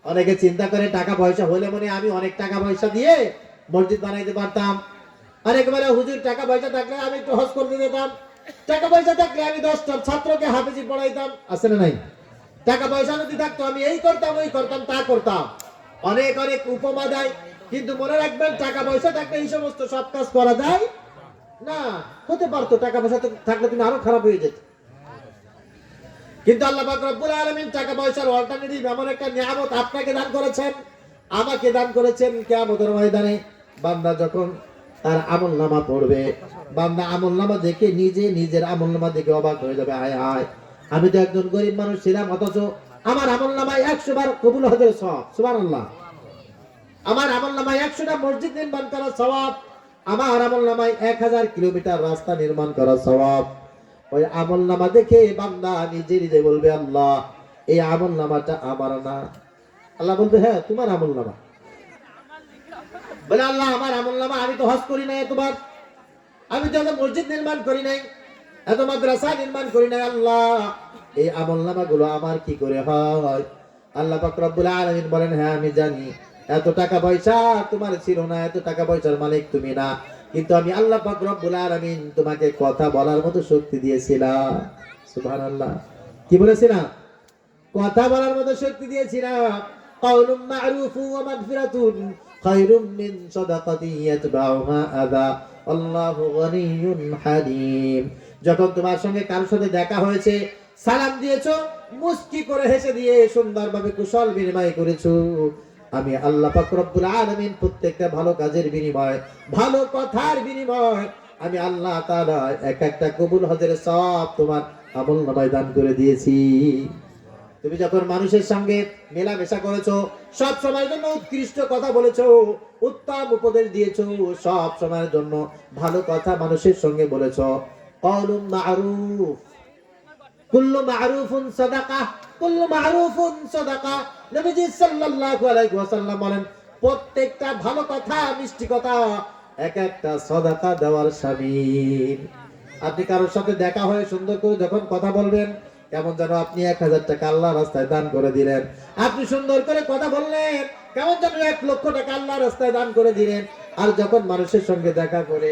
অনেকে চিন্তা করে টাকা পয়সা হলে মনে আমি অনেক টাকা পয়সা দিয়ে মসজিদ বানাইতে পারতাম, অনেক বলে হুজুর টাকা পয়সা থাকলে আমি একটু হজ করতে যেতাম, টাকা পয়সা থাকলে আমি 10টা ছাত্রকে হাফেজি পড়াইতাম, আছে না নাই? টাকা পয়সা যদি থাকতো আমি এই করতাম, ওই করতাম, তা করতাম, অনেক অনেক উপমা দেয়। কিন্তু মনে রাখবেন, টাকা পয়সা থাকলে এই সমস্ত সব কাজ করা যায় না। হতে পারতো টাকা পয়সা থাকলে তুমি আরো খারাপ হয়ে যেত, কিন্তু আল্লাহ পাক রব্বুল আলামিন টাকা পয়সার অল্টারনেটিভ এমন একটা নিয়ামত আপনাকে দান করেছেন, আমাকে দান করেছেন। কিয়ামতের ময়দানে বান্দা যখন তার আমলনামা পড়বে, বান্দা আমলনামা দেখে নিজে নিজের আমলনামা দেখে অবাক হয়ে যাবে, হায় হায়, আমি তো একজন গরিব মানুষ ছিলাম, অথচ আমার আমলনামায় 100 বার কবুল হজের সওয়াব, সুবহানাল্লাহ। আমার আমলনামায় 100টা মসজিদ নির্মাণ করার সওয়াব, আমার আমলনামায় 1000 কিলোমিটার রাস্তা নির্মাণ করার সওয়াব। ওই আমলনামা দেখে বান্দা নিজে নিজে বলবে, আল্লাহ এই আমল নামাটা আমার না। আল্লাহ বলবে হ্যাঁ তোমার আমল নামা। বলে আল্লাহ আমার আমল নামা, আমি তো হজ করি নাই এতবার, আমি তো এত মসজিদ নির্মাণ করি নাই, এত মাদ্রাসা নির্মাণ করি নাই, আল্লাহ এই আমল নামা গুলো আমার কি করে হয়? আল্লাহ পাক রব্বুল আলামিন বলেন হ্যাঁ আমি জানি এত টাকা পয়সা তোমার ছিল না, এত টাকা পয়সার মালিক তুমি না, কিন্তু আমি আল্লাহ পাক রব্বুল আলামিন তোমাকে কথা বলার মতো শক্তি দিয়েছিলাম। সুবহানাল্লাহ। কি বলেছিলাম? কথা বলার মতো শক্তি দিয়েছিলাম। কাউলুম মা'রুফু ওয়া মাগফিরাতুন খায়রুম মিন সাদাকাতিন ইয়াতবাউহা আযা আল্লাহু গনিয়্যুন হালিম। যখন তোমার সঙ্গে কারোর সাথে দেখা হয়েছে, সালাম দিয়েছো, মুস্কি করে হেসে দিয়ে সুন্দরভাবে কুশল বিনিময় করেছো, আমি আল্লাহ পাক রব্বুল আলামিন প্রত্যেকটা ভালো কাজের বিনিময়, ভালো কথার বিনিময় আমি আল্লাহ তাআলা এক একটা কবুল হজের সব তোমার আমলনামায় দান করে দিয়েছি। তুমি যখন মানুষের সঙ্গে মেলামেশা করেছো, সব সময়ের জন্য উৎকৃষ্ট কথা বলেছো, উত্তম উপদেশ দিয়েছো, সব সময়ের জন্য ভালো কথা মানুষের সঙ্গে বলেছো। কাউলুম মা'রুফ, কুল্লু মা'রুফুন সাদাকা, কুল্লু মা'রুফুন সাদাকা। নবীজি সাল্লাল্লাহু আলাইহি ওয়াসাল্লাম বলেন প্রত্যেকটা ভালো কথা, মিষ্টি কথা এক একটা সাদাকা দেওয়ার শামিল। আপনি কারোর সাথে দেখা হয়ে সুন্দর করে যখন কথা বলবেন, কেমন যেন আপনি 1000 টাকা আল্লাহর রাস্তায় দান করে দিলেন। আপনি সুন্দর করে কথা বললেন, কেমন যেন 1 লক্ষ টাকা আল্লাহর রাস্তায় দান করে দিলেন। আর যখন মানুষের সঙ্গে দেখা করে,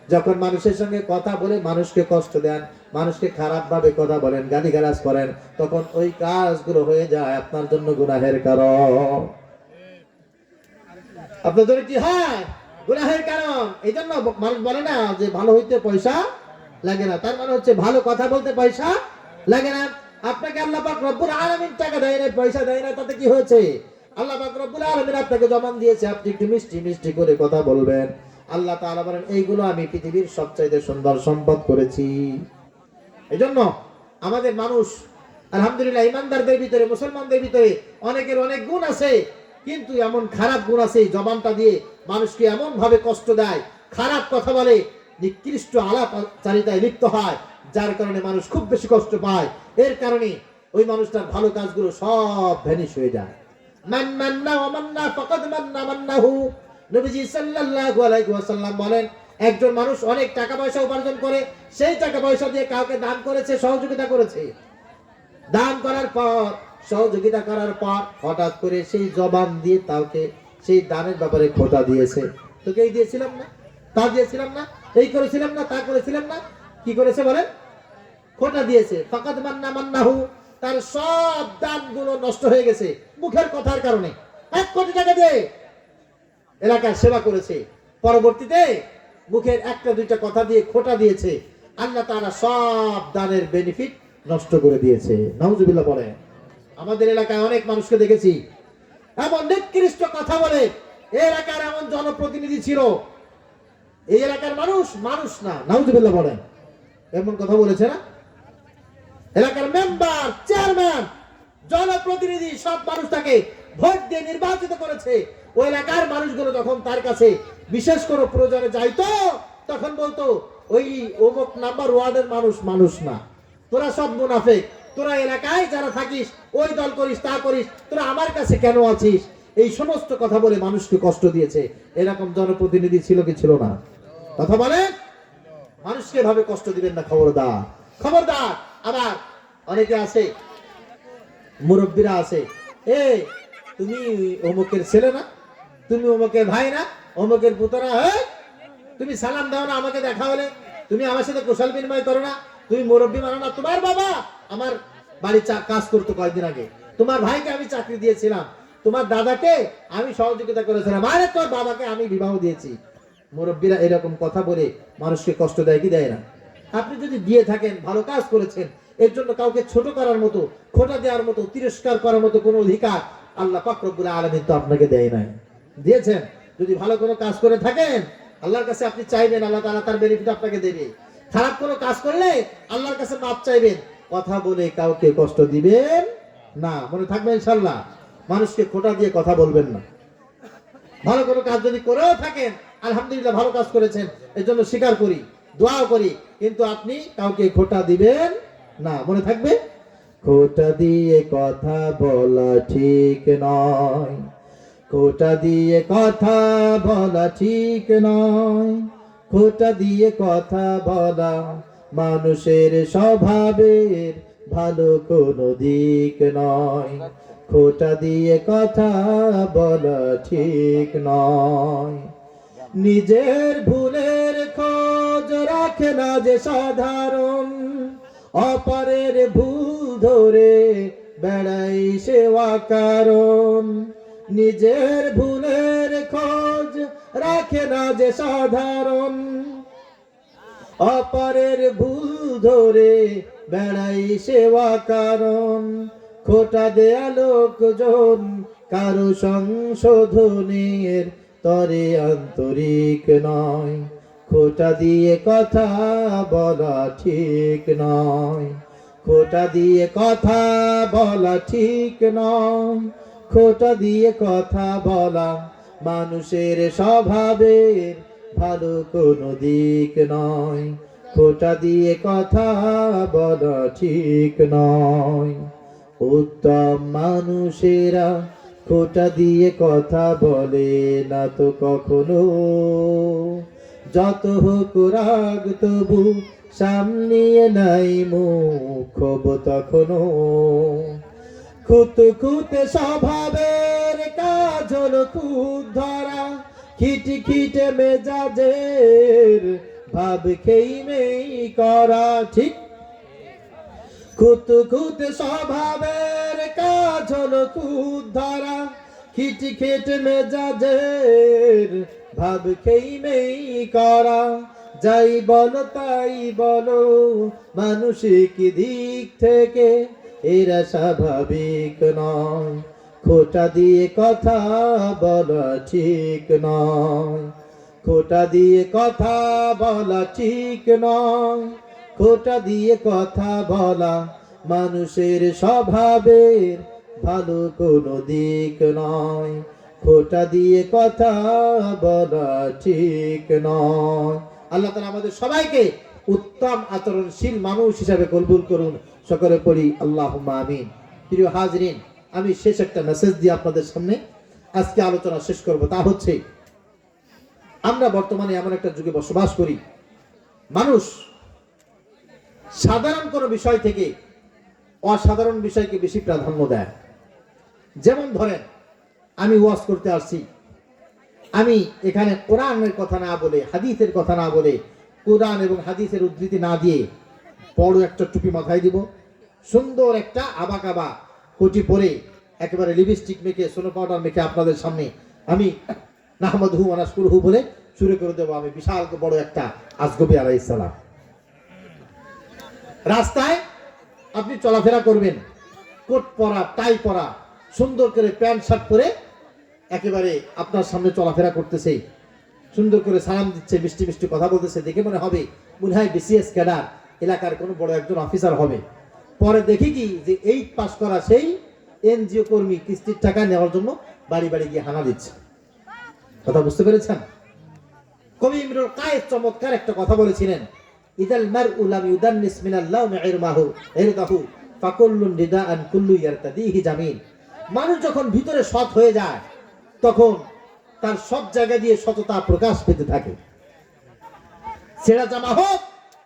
যখন মানুষের সঙ্গে কথা বলে মানুষকে কষ্ট দেন, মানুষকে খারাপ ভাবে কথা বলেন, গালিগালাজ করেন, তখন ওই কাজগুলো হয়ে যায় আপনার জন্য গুনাহের কারণ। আপনার জন্য কি হয়? গুনাহের কারণ। এই জন্য মানুষ বলে না যে ভালো হইতে পয়সা লাগে না, তার মানে হচ্ছে ভালো কথা বলতে পয়সা লাগে না। আপনাকে আল্লাহ পাক রব্বুল আলামিন টাকা দেয় না, পয়সা দেয় না, তাতে কি হয়েছে? আল্লাহ পাক রব্বুল আলামিন আপনাকে জবান দিয়েছে, আপনি একটু মিষ্টি মিষ্টি করে কথা বলবেন। আল্লাহ তাআলা বলেন এইগুলো আমি পৃথিবীর সবচাইতে সুন্দর সম্পদ করেছি। এইজন্য আমাদের মানুষ আলহামদুলিল্লাহ ইমানদারদের ভিতরে, মুসলমানদের ভিতরে অনেকের অনেক গুণ আছে, কিন্তু এমন খারাপ গুণ আছে জবানটা দিয়ে মানুষকে এমন ভাবে কষ্ট দেয়, খারাপ কথা বলে, নিকৃষ্ট আলাপচারিতায় লিপ্ত হয়, যার কারণে মানুষ খুব বেশি কষ্ট পায়। এর কারণে ওই মানুষটার ভালো কাজগুলো সব ভ্যানিশ হয়ে যায়। মান মান্না ওয়া মান্না ফাকাদ মান্না মান্নাহু। নবীজি সাল্লাল্লাহু আলাইহি ওয়াসাল্লাম বলেন একজন মানুষ অনেক টাকা পয়সা উপার্জন করে, সেই টাকা পয়সা দিয়ে কাউকে দান করেছে, সহযোগিতা করেছে, দান করার পর, সহযোগিতা করার পর হঠাৎ করে সেই জবান দিয়ে তাকে সেই দানের ব্যাপারে খোঁটা দিয়েছে। তোকে এই দিয়েছিলাম না, তা দিয়েছিলাম না, এই করেছিলাম না, তা করেছিলাম না, কি করেছে বলেন? খোঁটা দিয়েছে। ফাকাদ মান্না মান্নাহু, তার সব দানগুলো নষ্ট হয়ে গেছে মুখের কথার কারণে। 1 কোটি টাকা দিয়ে এলাকার সেবা করেছে, পরবর্তীতে মুখের একটা দুইটা কথা দিয়ে খোঁটা দিয়েছে, আল্লাহ তাআলা সব দানের বেনিফিট নষ্ট করে দিয়েছে। নাউজুবিল্লাহ বলে। আমাদের এলাকায় অনেক মানুষকে দেখেছি এমন নিকৃষ্ট কথা বলে। এই এলাকার এমন জনপ্রতিনিধি ছিল, এই এলাকার মানুষ মানুষ না, নাউজুবিল্লাহ বলে, এমন কথা বলেছে না? এলাকার মেম্বার, চেয়ারম্যান, জনপ্রতিনিধি সব মানুষ তাকে ভোট দিয়ে নির্বাচিত করেছে। ওই এলাকার মানুষগুলো যখন তার কাছে বিশেষ কোনো প্রয়োজনে যাইতো, তখন বলতো ওই অমুক নাম্বার ওয়ার্ডের মানুষ মানুষ না, তোরা সব মুনাফিক, তোরা এলাকায় যারা থাকিস ওই দল করিস, তা করিস, তোরা আমার কাছে কেন আছিস? এই সমস্ত কথা বলে মানুষকে কষ্ট দিয়েছে। এরকম জনপ্রতিনিধি ছিল কি ছিল না? কথা বলে। মানুষকে ভাবে কষ্ট দিবেন না, খবরদার, খবরদার। আবার অনেকে আছে, মুরব্বীরা আছে, এ তুমি অমুকের ছেলে না, তুমি অমুকের ভাই না, অমুকের পুতরা, তুমি সালাম দাও না আমাকে দেখা হলে, তুমি আমার সাথে কুশল বিনিময় করো না, তুমি মুরব্বী মানো না। তোমার বাবা আমার বাড়ি কাজ করতো কয়েকদিন আগে, তোমার ভাইকে আমি চাকরি দিয়েছিলাম, তোমার দাদাকে আমি সহযোগিতা করেছিলাম, আরে তোর বাবাকে আমি বিবাহ দিয়েছি। মুরব্বীরা এরকম কথা বলে মানুষকে কষ্ট দেয় কি দেয় না? আপনি যদি দিয়ে থাকেন, ভালো কাজ করেছেন, এর জন্য কাউকে ছোট করার মতো, খোঁটা দেওয়ার মতো, তিরস্কার করার মতো কোনো অধিকার আল্লাহ পাক রব্বুল আলামিন তো আপনাকে দেয় নাই। দিয়েছেন। যদি ভালো কোনো কাজ করে থাকেন, আল্লাহর কাছে আপনি চাইবেন, আল্লাহ তাআলা তার বেনিফিট আপনাকে দেবে। খারাপ কোনো কাজ করলে আল্লাহর কাছে মাপ চাইবেন, কথা বলে কাউকে কষ্ট দিবেন না। মনে থাকবে ইনশাআল্লাহ। মানুষকে খোঁটা দিয়ে কথা বলবেন না। ভালো কোনো কাজ যদি করেও থাকেন, আলহামদুলিল্লাহ ভালো কাজ করেছেন, এর জন্য স্বীকার করি, দোয়াও করি, কিন্তু আপনি কাউকে খোঁটা দিবেন না। মনে থাকবে। খোঁটা দিয়ে কথা বলা ঠিক নয়, খোঁটা দিয়ে কথা বলা ঠিক নয়, খোঁটা দিয়ে কথা বলা মানুষের স্বভাবের ভালো কোনো দিক নয়, খোঁটা দিয়ে কথা বলা ঠিক নয়। নিজের ভুলের খোঁজ রাখে না যে সাধারণ, অপরের ভুল ধরে বেড়াই সেবা কারণ। নিজের ভুলের খোঁজ রাখে না যে সাধারণ, অপরের ভুল ধরে বেড়াই সেবা কারণ। খোঁটা দেয়া লোকজন কারো সংশোধনের তরে আন্তরিক নয়, খোঁটা দিয়ে কথা বলা ঠিক নয়, খোঁটা দিয়ে কথা বলা ঠিক নয়, খোঁটা দিয়ে কথা বলা মানুষের স্বভাবের ভালো কোনো দিক নয়, খোঁটা দিয়ে কথা বলা ঠিক নয়। উত্তম মানুষেরা খোঁটা দিয়ে কথা বলে না তো কখনো, যত হোক রাগ তবু সামলিয়ে নাই মুখ খোব তখনো। খুঁত খুঁতে স্বভাবের কাজ হলো খুদ ধরা, খিটে খিটে মেজাজের ভাব খেইমেই করা ঠিক। খুঁত খুঁতে স্বভাবের কাজ হলো খুদ ধরা, খিটে খিটে মেজাজের ভাব খেইমেই করা। যাই বলো তাই বলো মানসিক দিক থেকে এরা স্বাভাবিক নয়, খোঁটা দিয়ে কথা বলা ঠিক নয়, খোঁটা দিয়ে কথা বলা ঠিক নয়, খোঁটা দিয়ে কথা বলা মানুষের স্বভাবের ভালো কোনো দিক নয়, খোঁটা দিয়ে কথা বলা ঠিক নয়। আল্লাহ তাআলা আমাদের সবাইকে উত্তম আচরণশীল মানুষ হিসাবে কবুল করুন, সকলে পড়ি আল্লাহুম্মা আমিন। প্রিয় হাজরিন, আমি শেষ একটা মেসেজ দিয়ে আপনাদের সামনে আজকে আলোচনা শেষ করব। তা হচ্ছে, আমরা বর্তমানে এমন একটা যুগে বসবাস করি, মানুষ সাধারণ কোনো বিষয় থেকে অসাধারণ বিষয়কে বেশি প্রাধান্য দেয়। যেমন ধরেন, আমি ওয়াজ করতে আসছি, আমি এখানে কোরআনের কথা না বলে, হাদিসের কথা না বলে, কোরআন এবং হাদিসের উদ্ধৃতি না দিয়ে বড় একটা টুপি মাথায় দিব, সুন্দর একটা আবাকাবা কোটি পরে, একেবারে লিপস্টিক মেখে, সোনো পাউডার মেখে আপনাদের সামনে আমি নাহমাদুহু ওয়া নাশকুরুহু বলে শুরু করে দেবো আমি বিশাল বড় একটা আজগবি আলাইহিস সালাম। রাস্তায় আপনি চলাফেরা করবেন, কোট পরা, টাই পরা, সুন্দর করে প্যান্ট শার্ট পরে একেবারে আপনার সামনে চলাফেরা করতেছে, সুন্দর করে সালাম দিচ্ছে, মিষ্টি মিষ্টি কথা বলতেছে, দেখে মনে হবে মনে হয় বিসিএস ক্যাডার, এলাকার কোনো বড় একজন অফিসার হবে। পরে দেখি কি যে 8 পাস করা সেই এনজিও কর্মী কিস্তির টাকা নেওয়ার জন্য বাড়ি বাড়ি গিয়ে হানা দিচ্ছে। কথা বুঝতে পেরেছেন? কবি ইমরুল কায়েস চমৎকার একটা কথা বলেছিলেন, ইদাল মারউ লাম ইউদান্নিস মিনাল্লাহ ইরমাহু ইরদাহু ফাকুল্লুন রিদাআন কুল্লু ইয়ারতাদিহি জামিল। মানুষ যখন ভিতরে সৎ হয়ে যায় তখন তার সব জায়গা দিয়ে সততা প্রকাশ পেতে থাকে। ছেঁড়া জামা হোক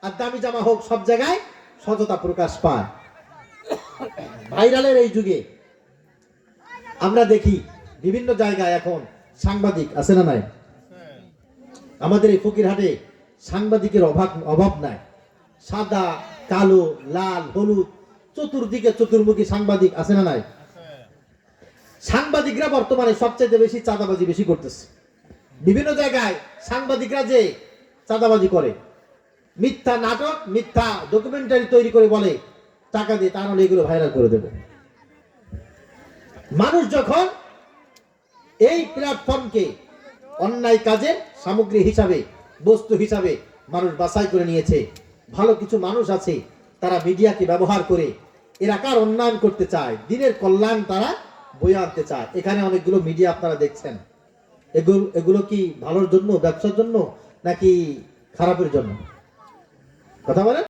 আর দামি জামা হোক, সব জায়গায় সততা প্রকাশ পায়। ভাইরালের এই যুগে আমরা দেখি বিভিন্ন জায়গায় এখন সাংবাদিক আছে না নাই? আমাদের এই ফকিরহাটে সাংবাদিকের অভাব নাই। সাদা, কালো, লাল, হলুদ, চতুর্দিকে চতুর্মুখী সাংবাদিক আছে না নাই? সাংবাদিকরা বর্তমানে সবচেয়ে বেশি চাঁদাবাজি বেশি করতেছে। বিভিন্ন জায়গায় সাংবাদিকরা যে চাঁদাবাজি করে, মিথ্যা নাটক, মিথ্যা ডকুমেন্টারি তৈরি করে বলে টাকা দিয়ে, তাহলে এগুলো ভাইরাল করে দেবে। মানুষ যখন এই প্ল্যাটফর্মকে অন্যায় কাজের সামগ্রী হিসাবে, বস্তু হিসাবে মানুষ বাছাই করে নিয়েছে, ভালো কিছু মানুষ আছে তারা মিডিয়াকে ব্যবহার করে এলাকার উন্নয়ন করতে চায়, দিনের কল্যাণ তারা বয়ে আনতে চায়। এখানে অনেকগুলো মিডিয়া আপনারা দেখছেন, এগুলো কি ভালোর জন্য, ব্যবসার জন্য নাকি খারাপের জন্য? কথা বলেন।